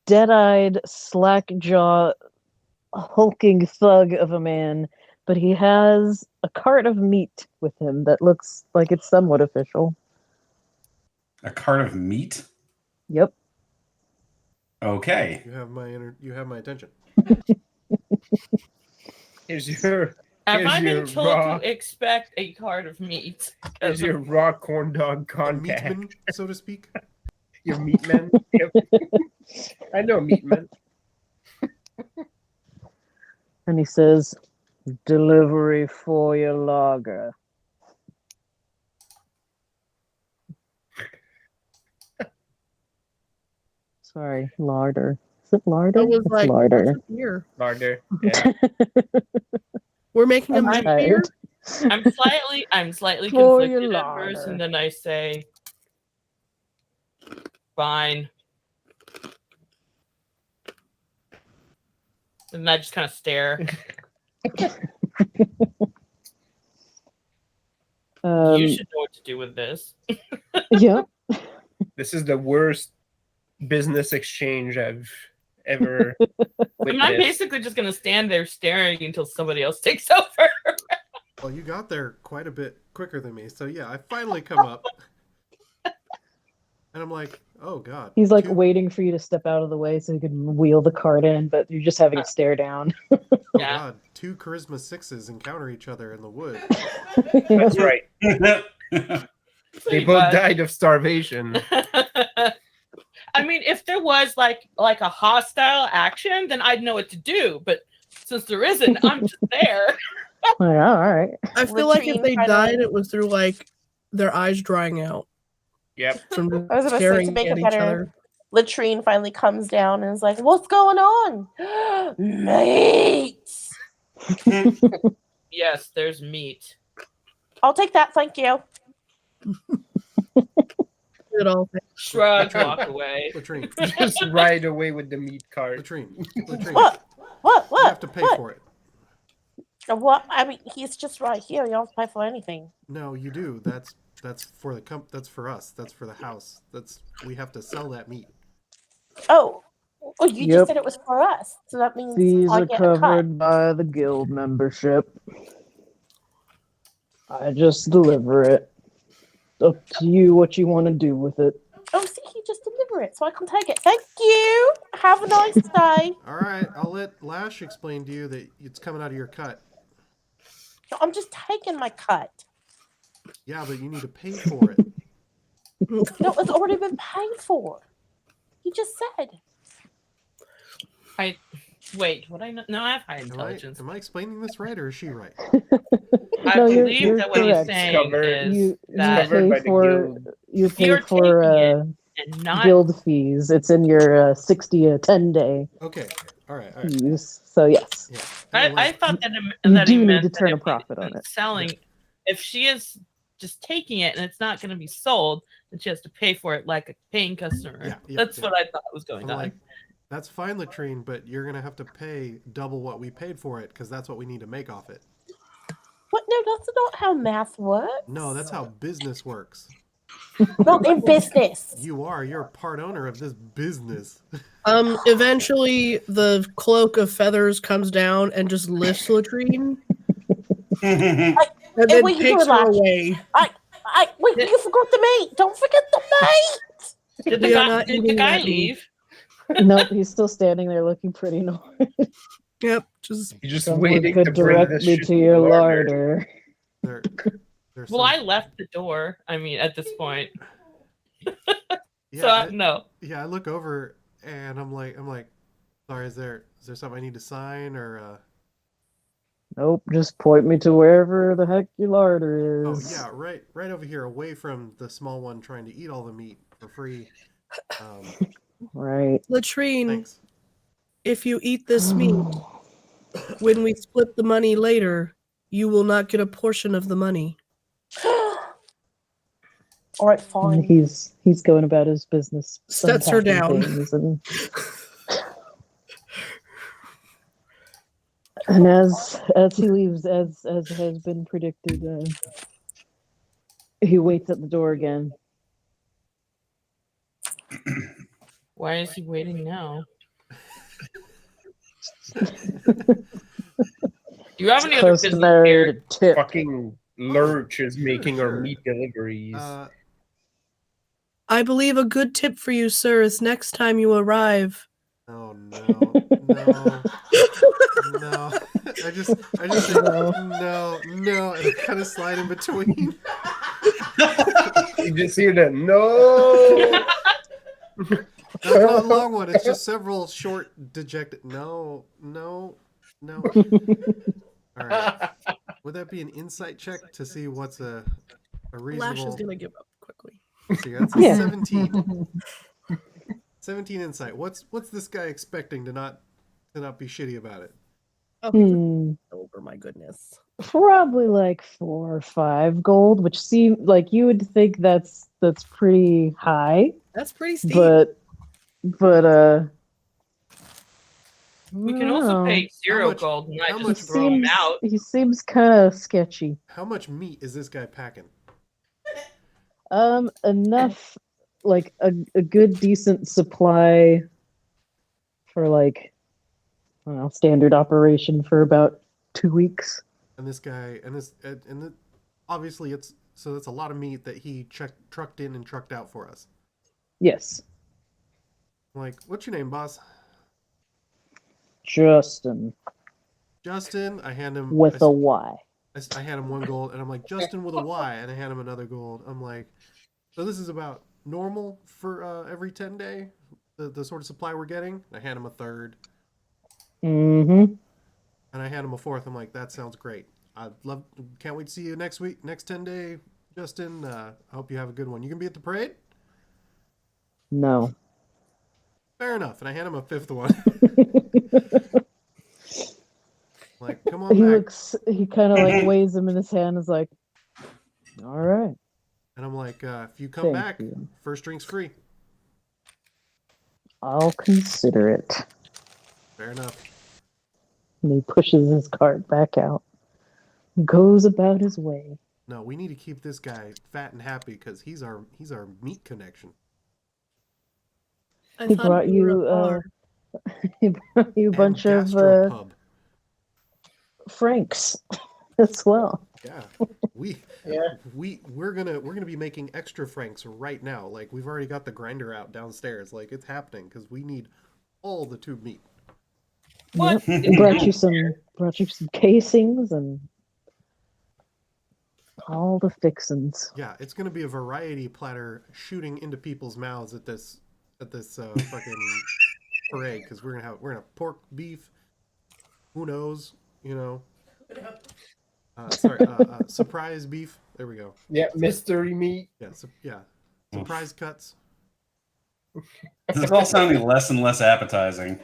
dead-eyed, slack-jaw, hulking thug of a man, but he has a cart of meat with him that looks like it's somewhat official. A cart of meat? Yep. Okay. You have my attention. Here's your Have I Here's been your told raw- to expect a card of meat? here's your raw corn dog A contact. meatman, so to speak. Your meatman. Yep. I know meatman. And he says, Delivery for your lager. Sorry, larder. Is it larder? I was It's like, larder. what's a beer? Larder. Yeah. We're making a I'm meat tired. beer? I'm slightly For your conflicted at first, larder. and then I say, fine. And I just kind of stare. You should know what to do with this. Yep. This is the worst business exchange I've ever I mean, I'm witnessed. basically just gonna stand there staring until somebody else takes over. Well, you got there quite a bit quicker than me, so yeah, I finally come up, and I'm like, "Oh God!" He's like two- waiting for you to step out of the way so he can wheel the cart in, but you're just having to stare down. Oh Yeah. God! 2 charisma 6s encounter each other in the wood. That's right. They Pretty both much. died of starvation. I mean, if there was like a hostile action, then I'd know what to do. But since there isn't, I'm just there. Like, all right. I feel like if Latrine they kinda- died, it was through like their eyes drying out Yep. from I was gonna say, to staring make at it each better, other. Latrine finally comes down and is like, "What's going on?" Mate. Yes, there's meat. I'll take that, thank you. It all Shrug, walk away. Latrine, Just ride away with the meat cart. Latrine, Latrine. What? What? You have What? to pay What? for it. What? I mean, he's just right here. You don't have to pay for anything. No, you do. That's for the That's for us. That's for the house. We have to sell that meat. Oh, you Yep. just said it was for us, so that means These I are get a cut. covered by the guild membership. I just deliver it. Up to you what you want to do with it. Oh, see, he just delivered it, so I can take it. Thank you. Have a nice day. All right, I'll let Lash explain to you that it's coming out of your cut. No, I'm just taking my cut. Yeah, but you need to pay for it. No, it's already been paid for. He just said. Wait, what I know? No, I have high Am intelligence. I explaining this right, or is she right? I No, you're- believe you're that what he's correct. saying Covered. is You that Covered by pay the for guild. you pay You're for taking and not guild fees. It's in your 60 a 10-day Okay. All right. fees. So yes. Yeah. I Anyway, thought that You that he do need meant to that turn a if profit on it's it. selling. If she is just taking it and it's not going to be sold, then she has to pay for it like a paying customer. Yeah, That's yeah. what I thought was going I'm on. like, that's fine, Latrine, but you're gonna have to pay double what we paid for it because that's what we need to make off it. What? No, that's not how math works. No, that's how business works. Not in business. You're a part owner of this business. Eventually the cloak of feathers comes down and just lifts Latrine and then what you takes doing, her Lash? away. Wait, you forgot the meat. Don't forget the meat. Did the We are guy, not did the eating guy that meat. leave? Nope, he's still standing there looking pretty annoyed. Yep, just You're just Someone waiting could to bring direct this me shit to your larder. larder. There's Well, I left the door. I mean, at this point, yeah, so no. I look over and I'm like, sorry, is there something I need to sign or? Nope, just point me to wherever the heck your larder Oh is. yeah, right over here, away from the small one trying to eat all the meat for free. Right. Latrine, Thanks. if you eat this meat, when we split the money later, you will not get a portion of the money. All right, And fine. he's going about his business. Sets her unpacking down. things and as he leaves, as has been predicted, he waits at the door again. Why is he waiting now? Do you have any other business Customary here? to tip. Fucking Lurch is making our Sure. meat deliveries. I believe a good tip for you, sir, is next time you arrive. Oh no, no. I just say, no, and I kind of slide in between. You just hear the no. That's not a long one. It's just several short, dejected. No. All right. Would that be an insight check to see what's a Lash is reasonable? gonna give up quickly. See, that's a Yeah. 17. 17 insight. What's this guy expecting to not be shitty about it? Oh, over my goodness. Probably like 4 or 5 gold, which seem like you would think that's pretty high, That's pretty steep. but We can also pay zero much- gold and how not much just throw him out. he seems kind of sketchy. How much meat is this guy packing? Enough, like a good decent supply for like, I don't know, standard operation for about 2 weeks. And this guy, obviously that's a lot of meat that he trucked in and trucked out for us. Yes, Like, what's your name, boss? Justin Justin. I hand him with a Y. I hand him 1 gold, and I'm like, Justin with a Y, and I hand him another gold. I'm like, so this is about normal for every 10 day, the sort of supply we're getting. And I hand him a 3rd, Mm-hmm. and I hand him a 4th. I'm like, that sounds great. Can't wait to see you next week, next 10 day, Justin. I hope you have a good one. You gonna be at the parade? No. Fair enough. And I hand him a 5th one. Like, come on back. He kind of like weighs him in his hand, is like, all right. And I'm like, if you come Thank back, you. first drink's free. I'll consider it. Fair enough. And he pushes his cart back out. Goes about his way. No, we need to keep this guy fat and happy because he's our meat connection. I He thought brought we were you a bar. he brought you a bunch of Gastropub. Franks as well. Yeah, Yeah. we're gonna be making extra franks right now. Like, we've already got the grinder out downstairs. Like, it's happening because we need all the tube meat. What? Yep. He brought you some casings and all the fixins. Yeah, it's gonna be a variety platter shooting into people's mouths at this fucking parade because we're gonna have pork, beef. Who knows? You know. Surprise beef. There we go. Yeah, mystery meat. Yeah. Surprise cuts. This is all sounding less and less appetizing.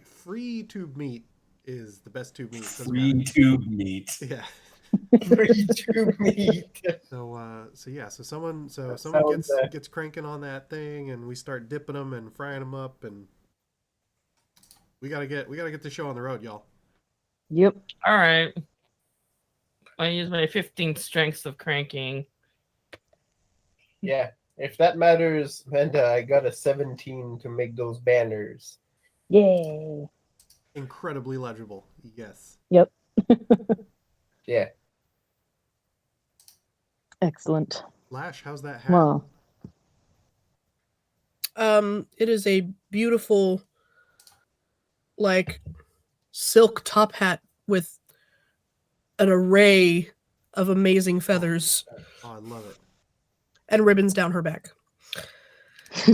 Free tube meat is the best tube meat. Doesn't Free matter. tube meat. Yeah. Free tube meat. So someone sounds, gets cranking on that thing, and we start dipping them and frying them up, and we gotta get the show on the road, y'all. Yep. All right. I use my 15 strengths of cranking. Yeah, if that matters, Venda, I got a 17 to make those banners. Yay. Incredibly legible. Yes. Yep. Yeah. Excellent. Lash, how's that hat? Well, It is a beautiful, like, silk top hat with an array of amazing feathers Oh, I love it. and ribbons down her back. I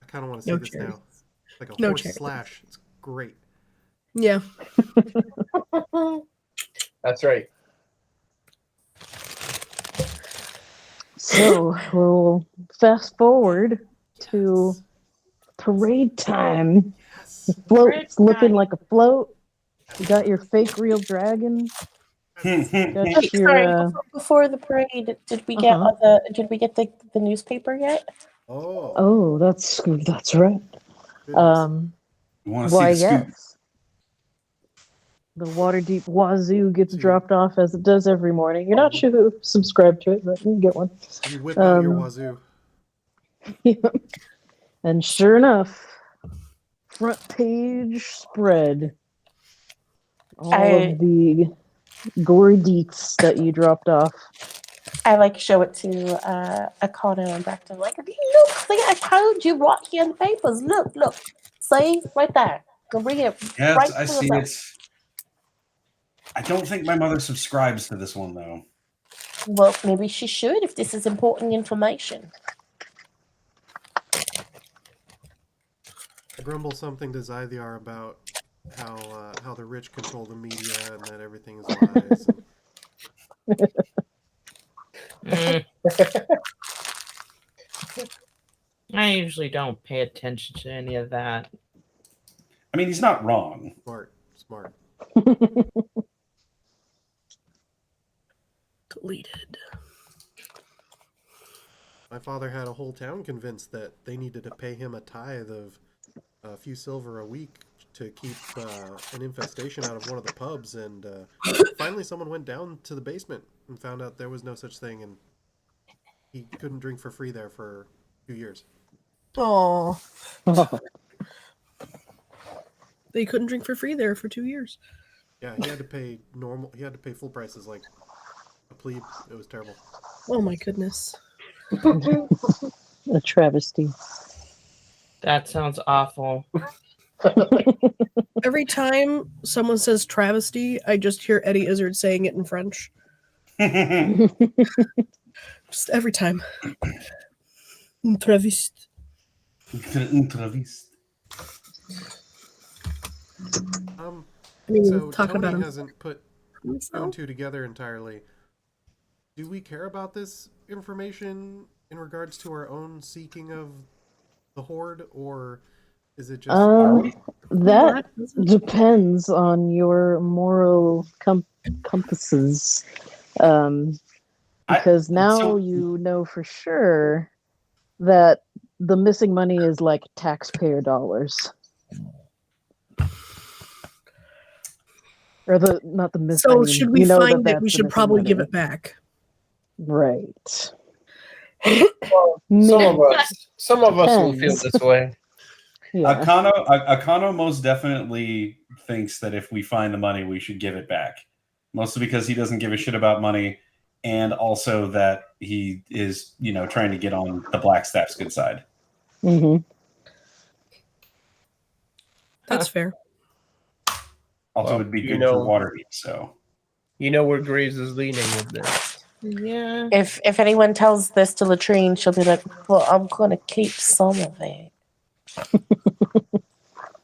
kind of want to see No this cherries. now. Like a No horse cherries. slash. It's great. Yeah. That's right. so we'll fast forward to Yes. parade time. Yes. Float's Parade looking time. like a float. You got your fake real dragon. Got Oh, your sorry, before the parade, did we get the newspaper yet? Oh. oh, that's right. Goodness. You want to Why, see the scoop? yes. The Waterdeep Wazoo gets Yeah. dropped off as it does every morning. You're not sure who subscribed to it, but you can get one. You whip out your um, wazoo. And sure enough, front page spread. All of the gory deets that you dropped off. I like show it to Akana and Braxton. Like, look, I told you right here in the papers. Look, see right there. Go bring it. Yes, right I for see yourself. it. I don't think my mother subscribes to this one though. Well, maybe she should if this is important information. I grumble something to Zythiar about how the rich control the media and that everything is lies. Mm. I usually don't pay attention to any of that. I mean, he's not wrong. Smart. Deleted. My father had a whole town convinced that they needed to pay him a tithe of a few silver a week to keep an infestation out of one of the pubs, and finally someone went down to the basement and found out there was no such thing, and he couldn't drink for free there for 2 years. Oh, they couldn't drink for free there for 2 years. Yeah, he had to pay full prices like a plebe. It was terrible. Oh my goodness. A travesty. That sounds awful. Every time someone says travesty, I just hear Eddie Izzard saying it in French. Just every time. Travesti. I mean, So talking about Tony him. hasn't put two and two together entirely. Do we care about this information in regards to our own seeking of the Horde, or is it just That depends on your moral compasses. Because now you know for sure that the missing money is like taxpayer dollars. Or not the missing. So should we find it? We that's the should missing probably money. give it back. Right. Well, some of us will feel Depends. this way. Yeah. Akano most definitely thinks that if we find the money, we should give it back. Mostly because he doesn't give a shit about money, and also that he is, trying to get on the Blackstaff's good side. Mm-hmm. That's fair. Also, Well, would be you good know- for Waterdeep. So You know where Graves is leaning with this. Yeah. If anyone tells this to Latrine, she'll be like, "Well, I'm gonna keep some of it.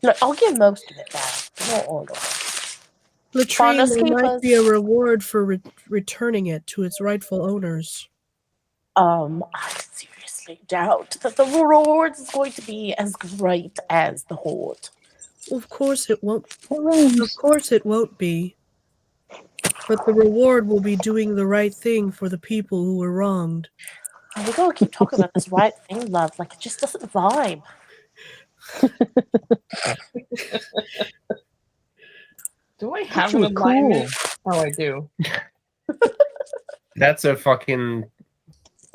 No, I'll give most of it back. Not all of it." Latrine, Promise there might keepers. be a reward for returning it to its rightful owners. I seriously doubt that the reward is going to be as great as the Horde. Of course it won't. Of course it won't be. But the reward will be doing the right thing for the people who were wronged. And we gotta keep talking about this right thing, love. Like, it just doesn't vibe. Do I have you an were cool. alignment? Oh, I do. That's a fucking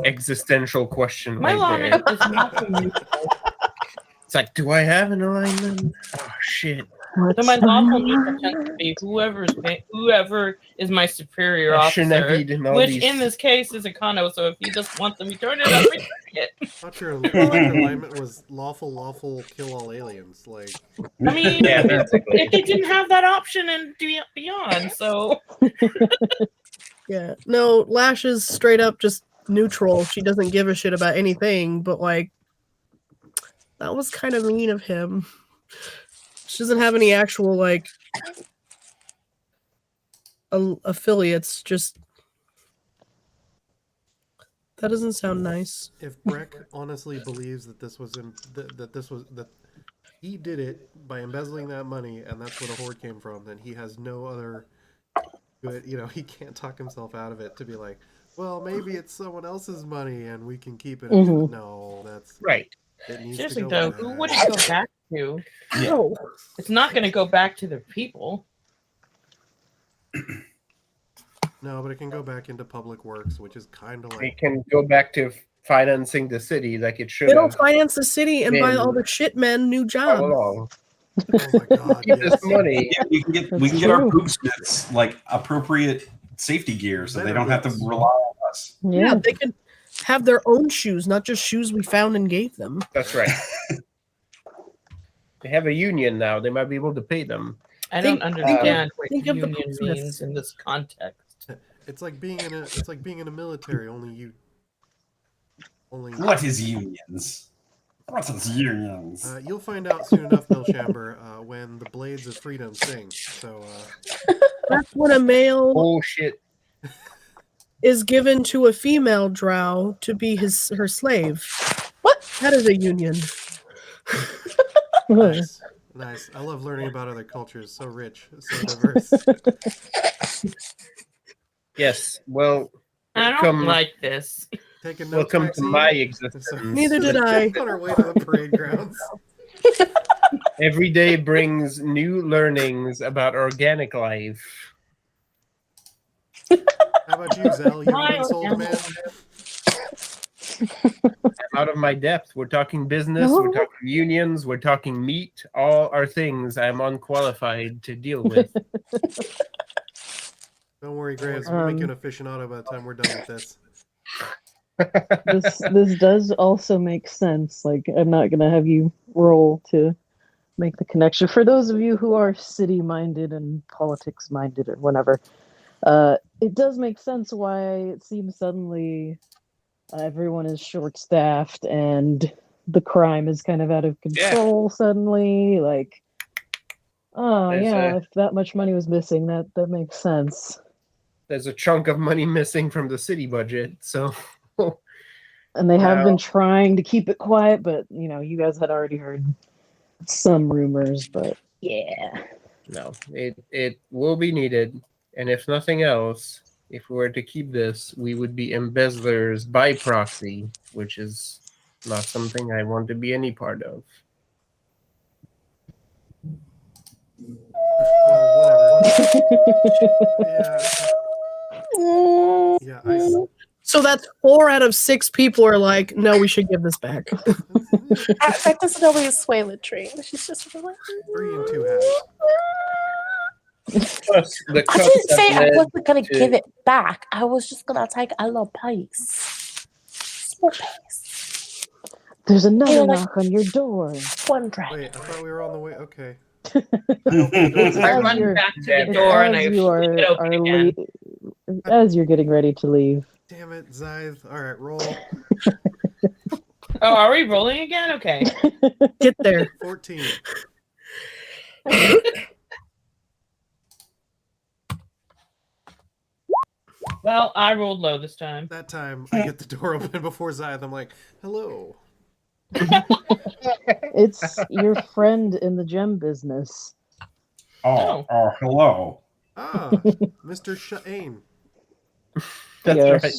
existential question My right there. alignment is not neutral. It's like, do I have an alignment? Oh shit. So my lawful neutral tends to be whoever is my superior I shouldn't have officer, eaten all which these- in this case is Akano. So if he just wants them returned, I'm returning it. I thought your alignment was lawful, kill all aliens. Like, I mean, Yeah, basically. if they didn't have that option and beyond, so Yeah. No, Lash is straight up just neutral. She doesn't give a shit about anything, but like that was kind of mean of him. She doesn't have any actual like affiliates, just that doesn't sound nice. if Breck honestly believes that this was that he did it by embezzling that money, and that's where the Horde came from, then he has no other good. He can't talk himself out of it to be like, well, maybe it's someone else's money and we can keep it. Mhm. No, that's Right. it. Needs seriously to go though, back. who would it go back to? No. It's not going to go back to the people. No, but it can go back into public works, which is kind of It like can go back to financing the city like it should It'll have finance the city and buy been all the shit men new all jobs. along. oh my god, Keep yes. this money. yeah, we can That's get our true. boobsmiths like appropriate safety gear, so they don't have to Benefits. rely on us. Yeah, Yeah. they can have their own shoes, not just shoes we found and gave them. That's right. They have a union now. They might be able to pay them. I Think- don't understand what think of the union business. means in this context. It's like being in a military. Only What is unions? Brussels unions. You'll find out soon enough, Belshamber, when the Blades of Freedom sing. So, That's when a male Oh shit! is given to a female drow to be her slave. What? That is a union. nice. Nice. I love learning about other cultures. So rich, so diverse. Yes. Well, I don't welcome, like this. Taking notes, welcome to Maxine? my existence. Neither did I. On our way to the parade grounds. Every day brings new learnings about organic life. How about you, Zell? You haven't been sold, man? I'm out of my depth. We're talking business, we're talking unions, we're talking meat. All are things I'm unqualified to deal with. Don't worry, Graves. We'll make you an aficionado by the time we're done with this. This does also make sense. Like, I'm not gonna have you roll to make the connection. For those of you who are city minded and politics minded or whatever, it does make sense why it seems suddenly everyone is short staffed and the crime is kind of out of control suddenly. Like, oh yeah, if that much money was missing, that makes sense. There's a chunk of money missing from the city budget, so. And they have been trying to keep it quiet, but you guys had already heard some rumors, but yeah. No, it will be needed. And if nothing else, if we were to keep this, we would be embezzlers by proxy, which is not something I want to be any part of. Whatever. So that's 4 out of 6 people are like, no, we should give this back. That doesn't always sway Latrine. She's just like 3 and 2 halves. Plus, the I didn't say I wasn't gonna give it back. I was just gonna take a little piece. Small piece. There's another knock on your door. One dragon. Wait, I thought we were on the way. Okay. I run back to the door and I as you're getting ready to leave. Damn it, Zythe. All right, roll. Oh, are we rolling again? Okay. Get there. 14. Well, I rolled low this time. That time, I get the door open before Zythe. I'm like, hello. It's your friend in the gem business. Oh, hello. Ah, Mr. Shane. That's yes. right.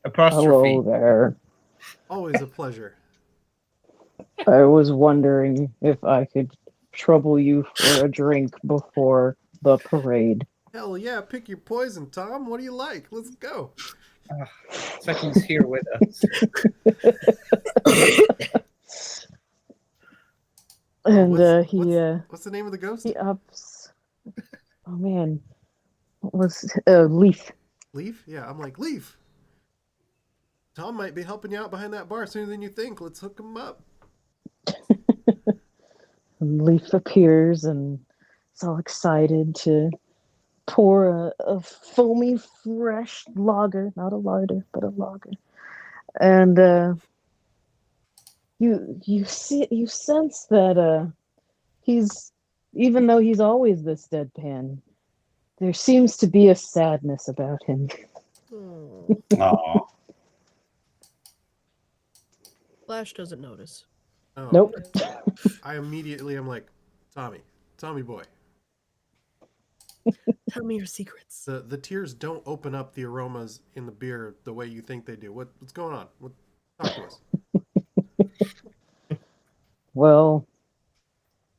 Apostrophe. Hello there. Always a pleasure. I was wondering if I could trouble you for a drink before the parade. Hell yeah, pick your poison, Tom. What do you like? Let's go. It's like he's here with us. And what's the name of the ghost? he ups. Oh man, what was Leaf? Leaf? Yeah, I'm like, Leaf. Tom might be helping you out behind that bar sooner than you think. Let's hook him up. And Leaf appears and is all excited to pour a foamy, fresh lager, not a larder, but a lager. And you sense that he's, even though he's always this deadpan, there seems to be a sadness about him. Aw. Flash doesn't notice. Oh, Nope. I immediately am like, Tommy boy. Tell me your secrets. The tears don't open up the aromas in the beer the way you think they do. What's going on? Talk to us. Well,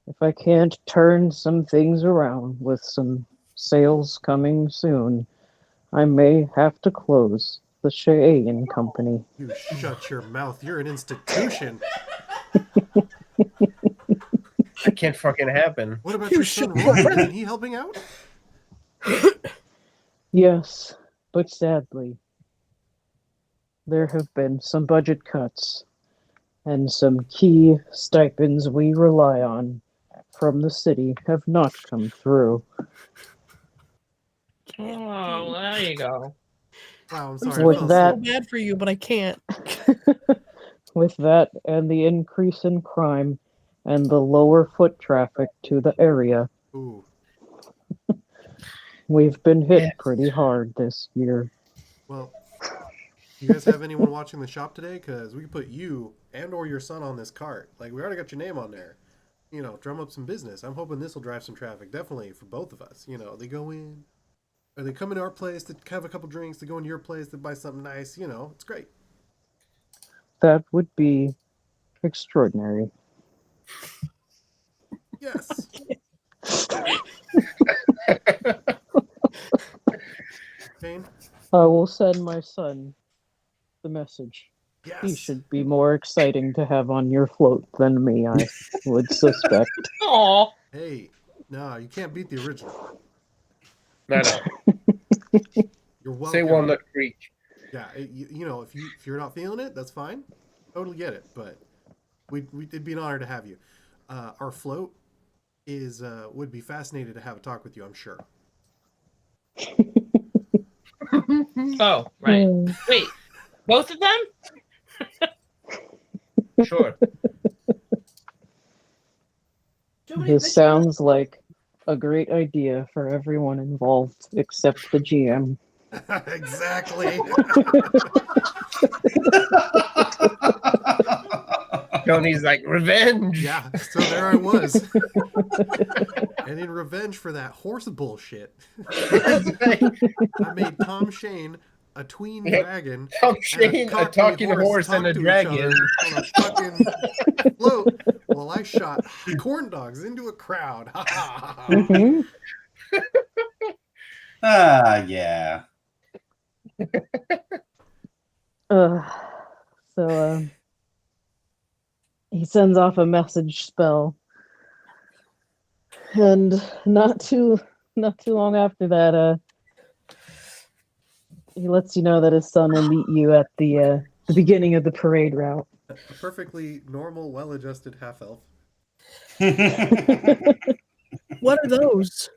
if I can't turn some things around with some sales coming soon, I may have to close the Cheyenne Company. You shut your mouth. You're an institution. That can't fucking happen. What about your son Roy? Isn't he helping out? Yes, but sadly, there have been some budget cuts and some key stipends we rely on from the city have not come through. Oh, there you go. Wow, I'm I'm sorry. feeling With that- so bad for you, but I can't. with that and the increase in crime and the lower foot traffic to the area, Ooh. we've been hit Yes. pretty hard this year. Well, you guys have anyone watching the shop today? Because we can put you and or your son on this cart. Like, we already got your name on there. You know, drum up some business. I'm hoping this will drive some traffic, definitely, for both of us. You know, they go in, or they come into our place to have a couple drinks, they go into your place to buy something nice. You know, it's great. That would be extraordinary. Yes. Shane? I will send my son the message. He Yes. should be more exciting to have on your float than me, I would suspect. Aw. Hey, no, you can't beat the original. No. You're welcome. Say Walnut Creek. Yeah, you know, if you're not feeling it, that's fine. Totally get it, but it'd be an honor to have you. Our float is would be fascinated to have a talk with you, I'm sure. Oh, right. Wait, both of them? Sure. This sounds like a great idea for everyone involved except the GM. Exactly. Tony's like, revenge. Yeah, so there I was. And in revenge for that horse bullshit, I made Tom Shane a tween dragon. Tom and Shane, a cockney talking horse talk and a to each dragon. other on a fucking float while I shot corn dogs into a crowd. Ha ha ha. Mhm. Yeah. So he sends off a message spell, and not too long after that, he lets you know that his son will meet you at the beginning of the parade route. A perfectly normal, well-adjusted half-elf. What are those?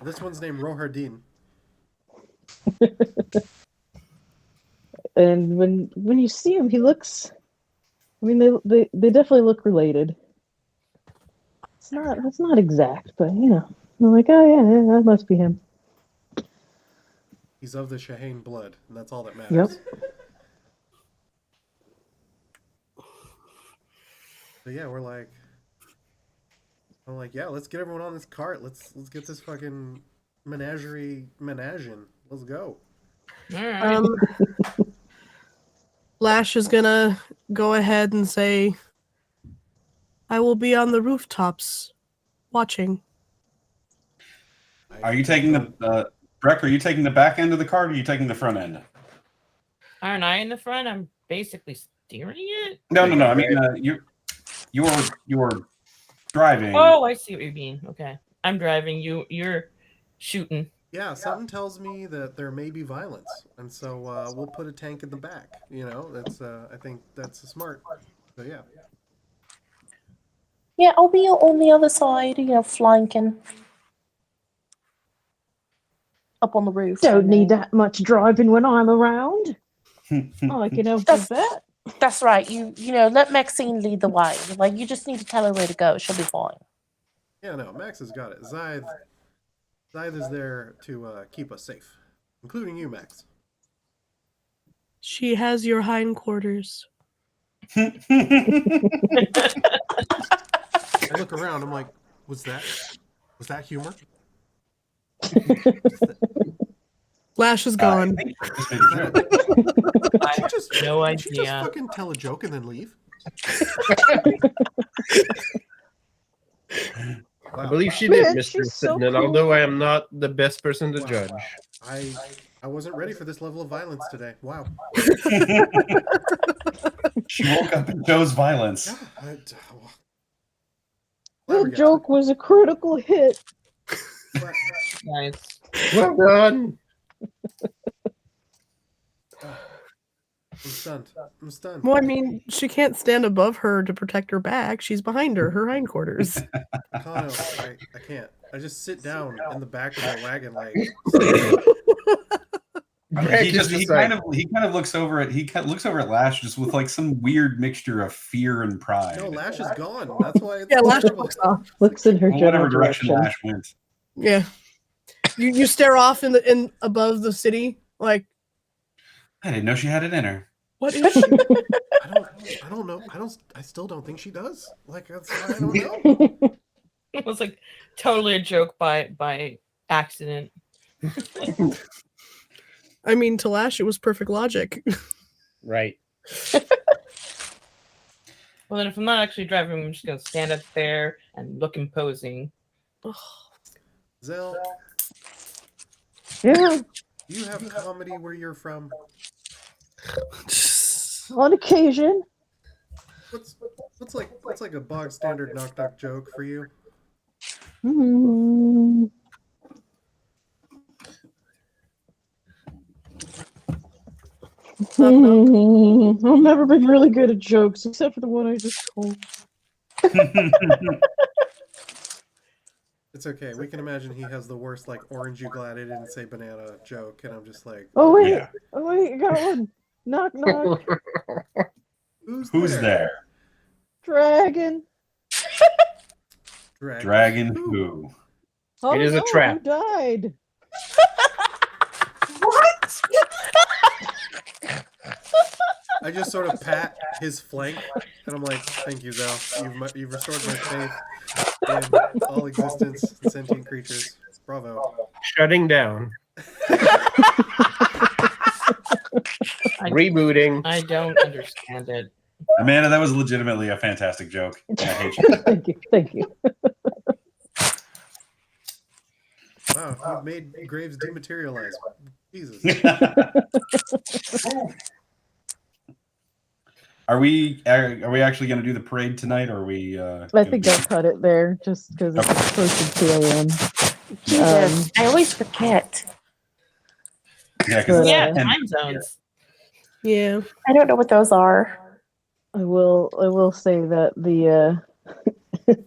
This one's named Rohardin. And when you see him, he looks. I mean, they definitely look related. It's not exact, but you know, I'm like, oh yeah, that must be him. He's of the Shahane blood, and that's all that matters. So yeah, I'm like, yeah, let's get everyone on this cart. Let's get this fucking menaging. Let's go. All right. Lash is gonna go ahead and say, I will be on the rooftops watching. Are you taking the Breck? Are you taking the back end of the cart, or are you taking the front end? Aren't I in the front? I'm basically steering it. No. I mean, you're driving. Oh, I see what you mean. Okay, I'm driving. You're shooting. Yeah, something tells me that there may be violence, and so we'll put a tank in the back. You know, that's I think that's smart. So yeah. Yeah, I'll be on the other side, you know, flanking up on the roof. Don't and need then- that much driving when I'm around. I can help with that. That's right. You know, let Maxine lead the way. Like, you just need to tell her where to go. She'll be fine. Yeah, no, Max has got it. Zythe is there to keep us safe, including you, Max. She has your hindquarters. I look around. I'm like, was that humor? Lash is gone. I think it's been true. I Did have you just, no did you just idea. fucking tell a joke and then leave? I believe she did, Man, Mr. she's so Sidnan, cool. although I am not the best person to Wow. judge. I wasn't ready for this level of violence today. Wow. She woke up and chose violence. Yeah, The joke was a critical hit. Nice. Well done. I'm stunned. Well, I mean, she can't stand above her to protect her back. She's behind her hindquarters. Kano, I can't. I just sit down in the back of my wagon like Greg He is just just he like, kind of looks over at Lash just with like some weird mixture of fear and pride. No, Lash is gone. That's why it's Yeah, Lash terrible. walks off. Looks in her Well, general whatever direction direction. Lash went. Yeah. You stare off in above the city, like, I didn't know she had it in her. what is she? I don't know. I still don't think she does. Like that's why I don't know. It was like totally a joke by accident. I mean, to Lash, it was perfect logic. right. Well, then if I'm not actually driving, I'm just gonna stand up there and look imposing. Zell, Yeah, you have comedy where you're from. on occasion. What's like a bog standard knock knock joke for you? Hmm. I've never been really good at jokes, except for the one I just told. It's okay. We can imagine he has the worst like orange you glad I didn't say banana joke, and I'm just like, Oh wait, Yeah. I got one. Knock knock. Who's there? Dragon. Dragon who? Oh, It is a no, trap. Who died? I just sort of pat his flank, and I'm like, "Thank you, Zal. You've restored my faith in all existence and sentient creatures. Bravo." Shutting down. Rebooting. I don't understand it. Amanda, that was legitimately a fantastic joke. And I hate you. Thank you. Thank you. Wow, you made Graves dematerialize. Jesus. Are we actually going to do the parade tonight, or are we? I think I'll cut it there just because it's close to 2 a.m. Jesus, I always forget. Yeah, because Yeah, and time zones. Yeah. I don't know what those are. I will say that the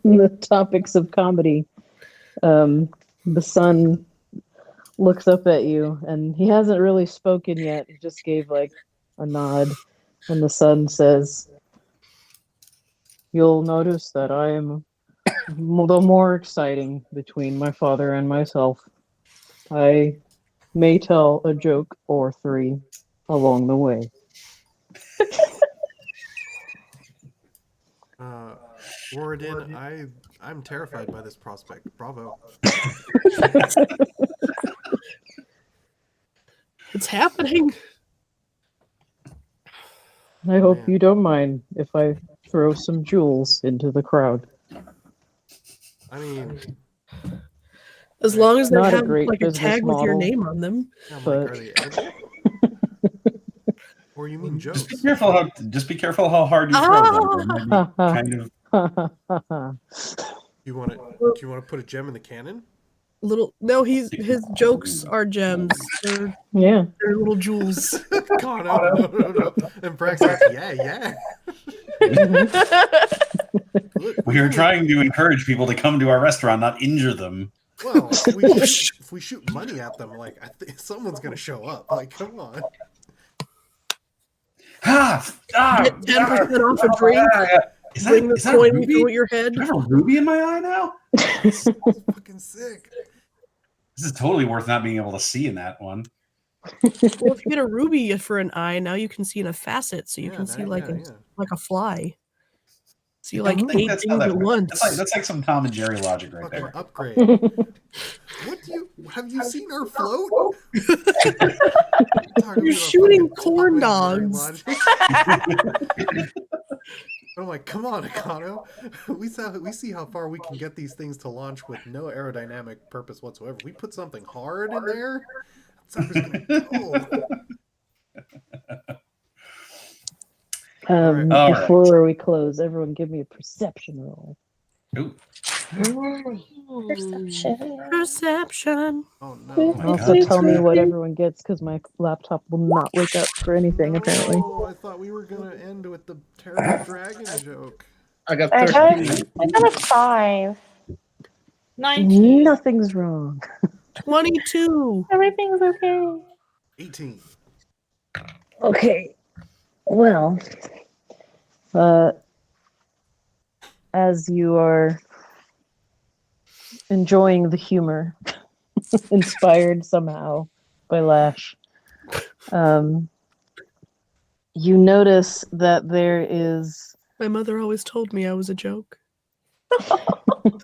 the topics of comedy, the sun looks up at you and he hasn't really spoken yet. He just gave like a nod, and the sun says, "You'll notice that I am the more exciting between my father and myself. I may tell a joke or three along the way." Warden, I'm terrified by this prospect. Bravo. It's happening. I hope Man. you don't mind if I throw some jewels into the crowd. I mean, As long as they Not a have great like a business tag with your model, name on them. I'm like, but- are they edible? Or you mean jokes? just be careful how hard you throw them. It might be kind of. You want to put a gem in the cannon? His jokes are gems. They're Yeah. little jewels. God, no. And Brack's like, yeah. Look, We are trying to encourage people to come to our restaurant, not injure them. Well, if we shoot money at them, like someone's gonna show up. Like, come on. Get Get 10% off a drink. Bring the Is that a coin ruby? through your head. Do I have a ruby in my eye now? It's fucking sick. This is totally worth not being able to see in that one. Well, if you get a ruby for an eye, now you can see in a facet, so you Yeah, can see now- like yeah, a yeah. like a fly. See I like don't think 8 that's how things that at works. once. That's like some Tom and Jerry logic right Fucking there. upgrade. Have you seen our float? You're shooting corn dogs. I'm like, come on, Akano. We see how far we can get these things to launch with no aerodynamic purpose whatsoever. We put something hard in there, that sucker's gonna go. All right. Before we close, everyone give me a perception roll. Ooh. Perception. Oh no. Oh my Also God, tell me that's what everyone gets because my laptop will not wake up for anything, apparently. No, I thought we were gonna end with the terrible dragon joke. I got I 13. got a 5. 19. Nothing's wrong. 22. Everything's okay. 18. Okay. Well, as you are enjoying the humor, inspired somehow by Lash, you notice that there is. My mother always told me I was a joke.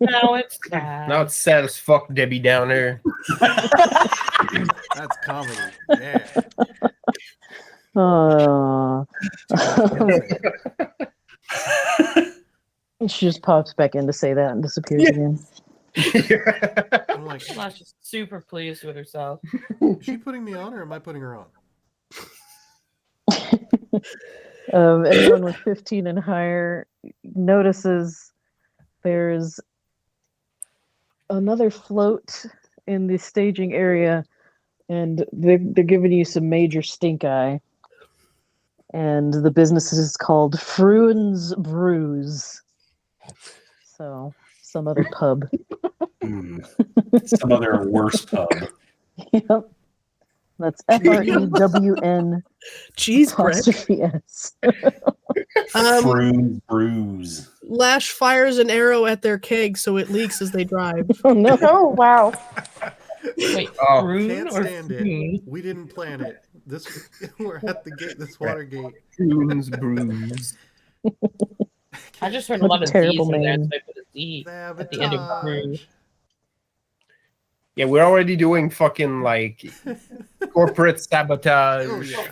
Now it's sad. Now it's sad as fuck, Debbie Downer. That's comedy. Yeah. She just pops back in to say that and disappears again. I'm like, Lash is super pleased with herself. is she putting me on or am I putting her on? Anyone with 15 and higher notices there's another float in the staging area, and they're giving you some major stink eye. And the business is called Fruin's Brews. So, some other pub. Some other worse pub. Yep. That's FREWN Cheese bread. apostrophe S. Fruin Brews. Lash fires an arrow at their keg so it leaks as they drive. Oh no. Oh wow. Wait, Oh, Prune Can't or stand it. Prune? We didn't plan it. This we're at the gate. This water gate. Tunes brews. I just heard a What a lot of Z's terrible in there, name. so I put a Z at the end of Prune. Sabotage. Yeah, we're already doing fucking like corporate sabotage. Oh yeah.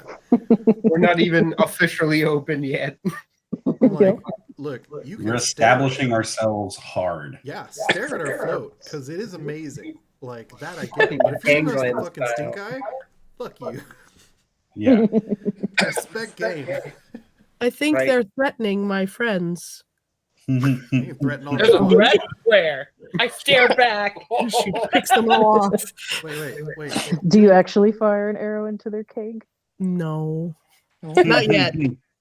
We're not even officially open yet. I'm like, look, you can We're stare- establishing ourselves hard. Yeah, stare at our float because it is amazing. Like that, I get. But if you're gonna Gangland fucking style. stink eye, fuck you. Yeah. Respect game. I think Right. they're threatening my friends. You can threaten all There's a the threat where I stare back. She picks them all off. Wait. Do you actually fire an arrow into their keg? No. Not yet.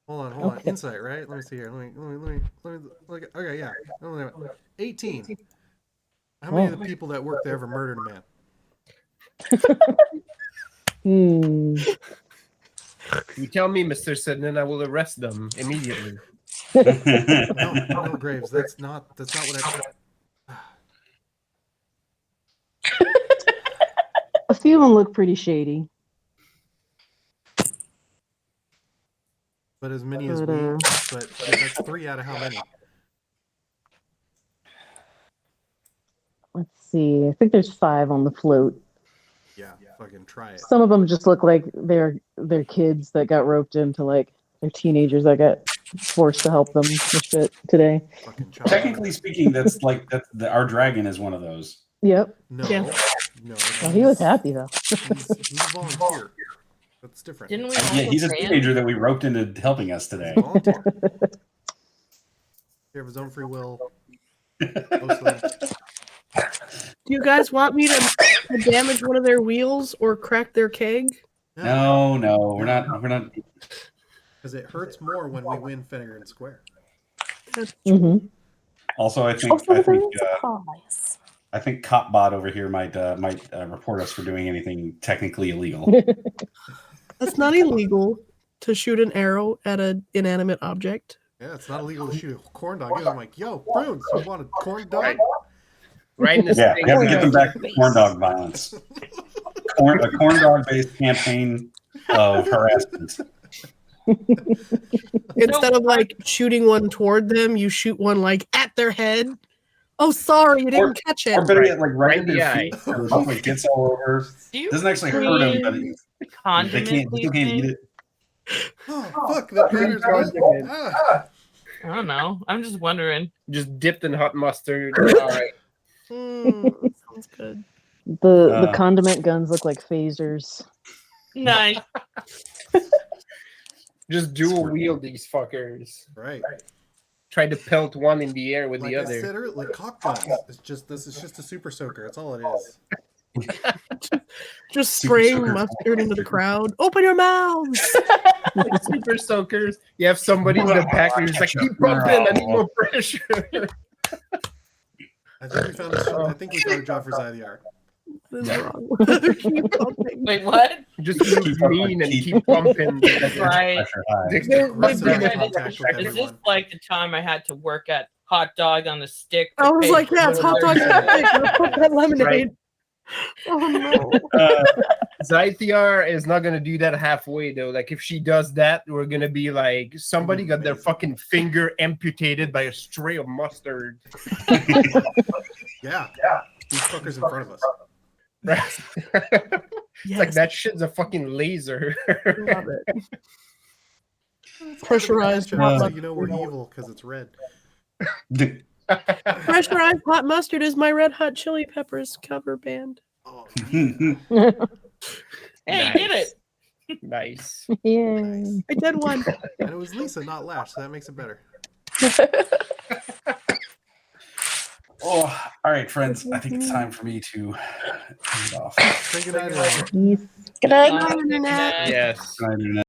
Hold on. Okay. Insight, right? Let me see here. Let me look. Okay, yeah. 18. How many of the people that work there ever murdered a man? You tell me, Mr. Sidon, and I will arrest them immediately. No, Graves. That's not what I. A few of them look pretty shady. But as many as But, we. But that's 3 out of how many? Let's see. I think there's 5 on the float. Yeah, fucking try it. Some of them just look like they're kids that got roped into like they're teenagers that got forced to help them with shit today. Fucking try Technically speaking, our dragon is one of those. Yep. No. Yeah. No. Well, he was happy though. He's a volunteer. That's different. Didn't we? Yeah, also he's a ban- teenager that we roped into helping us today. Volunteer. He of his own free will. Mostly. Do you guys want me to damage one of their wheels or crack their keg? No, we're not. Because it hurts more when we win fair and square. Mm-hmm. Also, I think Also, there is a prize. I think Copbot over here might report us for doing anything technically illegal. That's not illegal to shoot an arrow at an inanimate object. Yeah, it's not illegal to shoot a corn dog. I'm like, yo, Prunes, you want a corn dog? Right in the Yeah, same we have to get them back to corn dog violence. A corn dog based campaign of harassment. Instead of like shooting one toward them, you shoot one like at their head. Oh, sorry, you didn't catch it. Or better yet, like right in the their eye. feet, so it just, like gets all over. Do you Doesn't actually hurt them, but freeze they condiment can't eat these it. Oh, fuck, the predator's Condiment. ah. I don't know. I'm just wondering. Just dipped in hot mustard. All right. Sounds good. The condiment guns look like phasers. Nice. Just dual wield these fuckers. Right. Try to pelt one in the air with Like the I other. said earlier, like cock guns. This is just a super soaker. That's all it is. Just Super spraying soaker. mustard into the crowd. Open your mouths. Super soakers. You have somebody in the back and you're just like, keep pumping, I need more pressure. I think we found a job for Zydiar. Something's Yeah. wrong. Keep pumping. Wait, what? Just Keep keep up, mean and keep- keep pumping. Right. Pressure high. Wait, Aggressive wait, eye contact with Is this everyone. like the time I had to work at Hot Dog on the Stick? to I was pay like, for yeah, it's hot dogs delivery? and steak. Let's put that lemonade. Oh no. Zythiar is not gonna do that halfway though. Like if she does that, we're gonna be like somebody got their fucking finger amputated by a stray of mustard. Yeah. These fuckers in front of us. Right? It's like Yes, that shit's a fucking laser. love it. It's Pressurized so hot you know we're evil because it's red. Pressurized hot mustard is my Red Hot Chili Peppers cover band. Oh, Hey, you did it. Nice. Yay. I did one. and it was Lisa, not Lash, so that makes it better. Oh, all right, friends. I think it's time for me to end off. Say goodnight. everyone. Peace. Good night. Bye, Internet. Internet. Yes. Good night, Internet.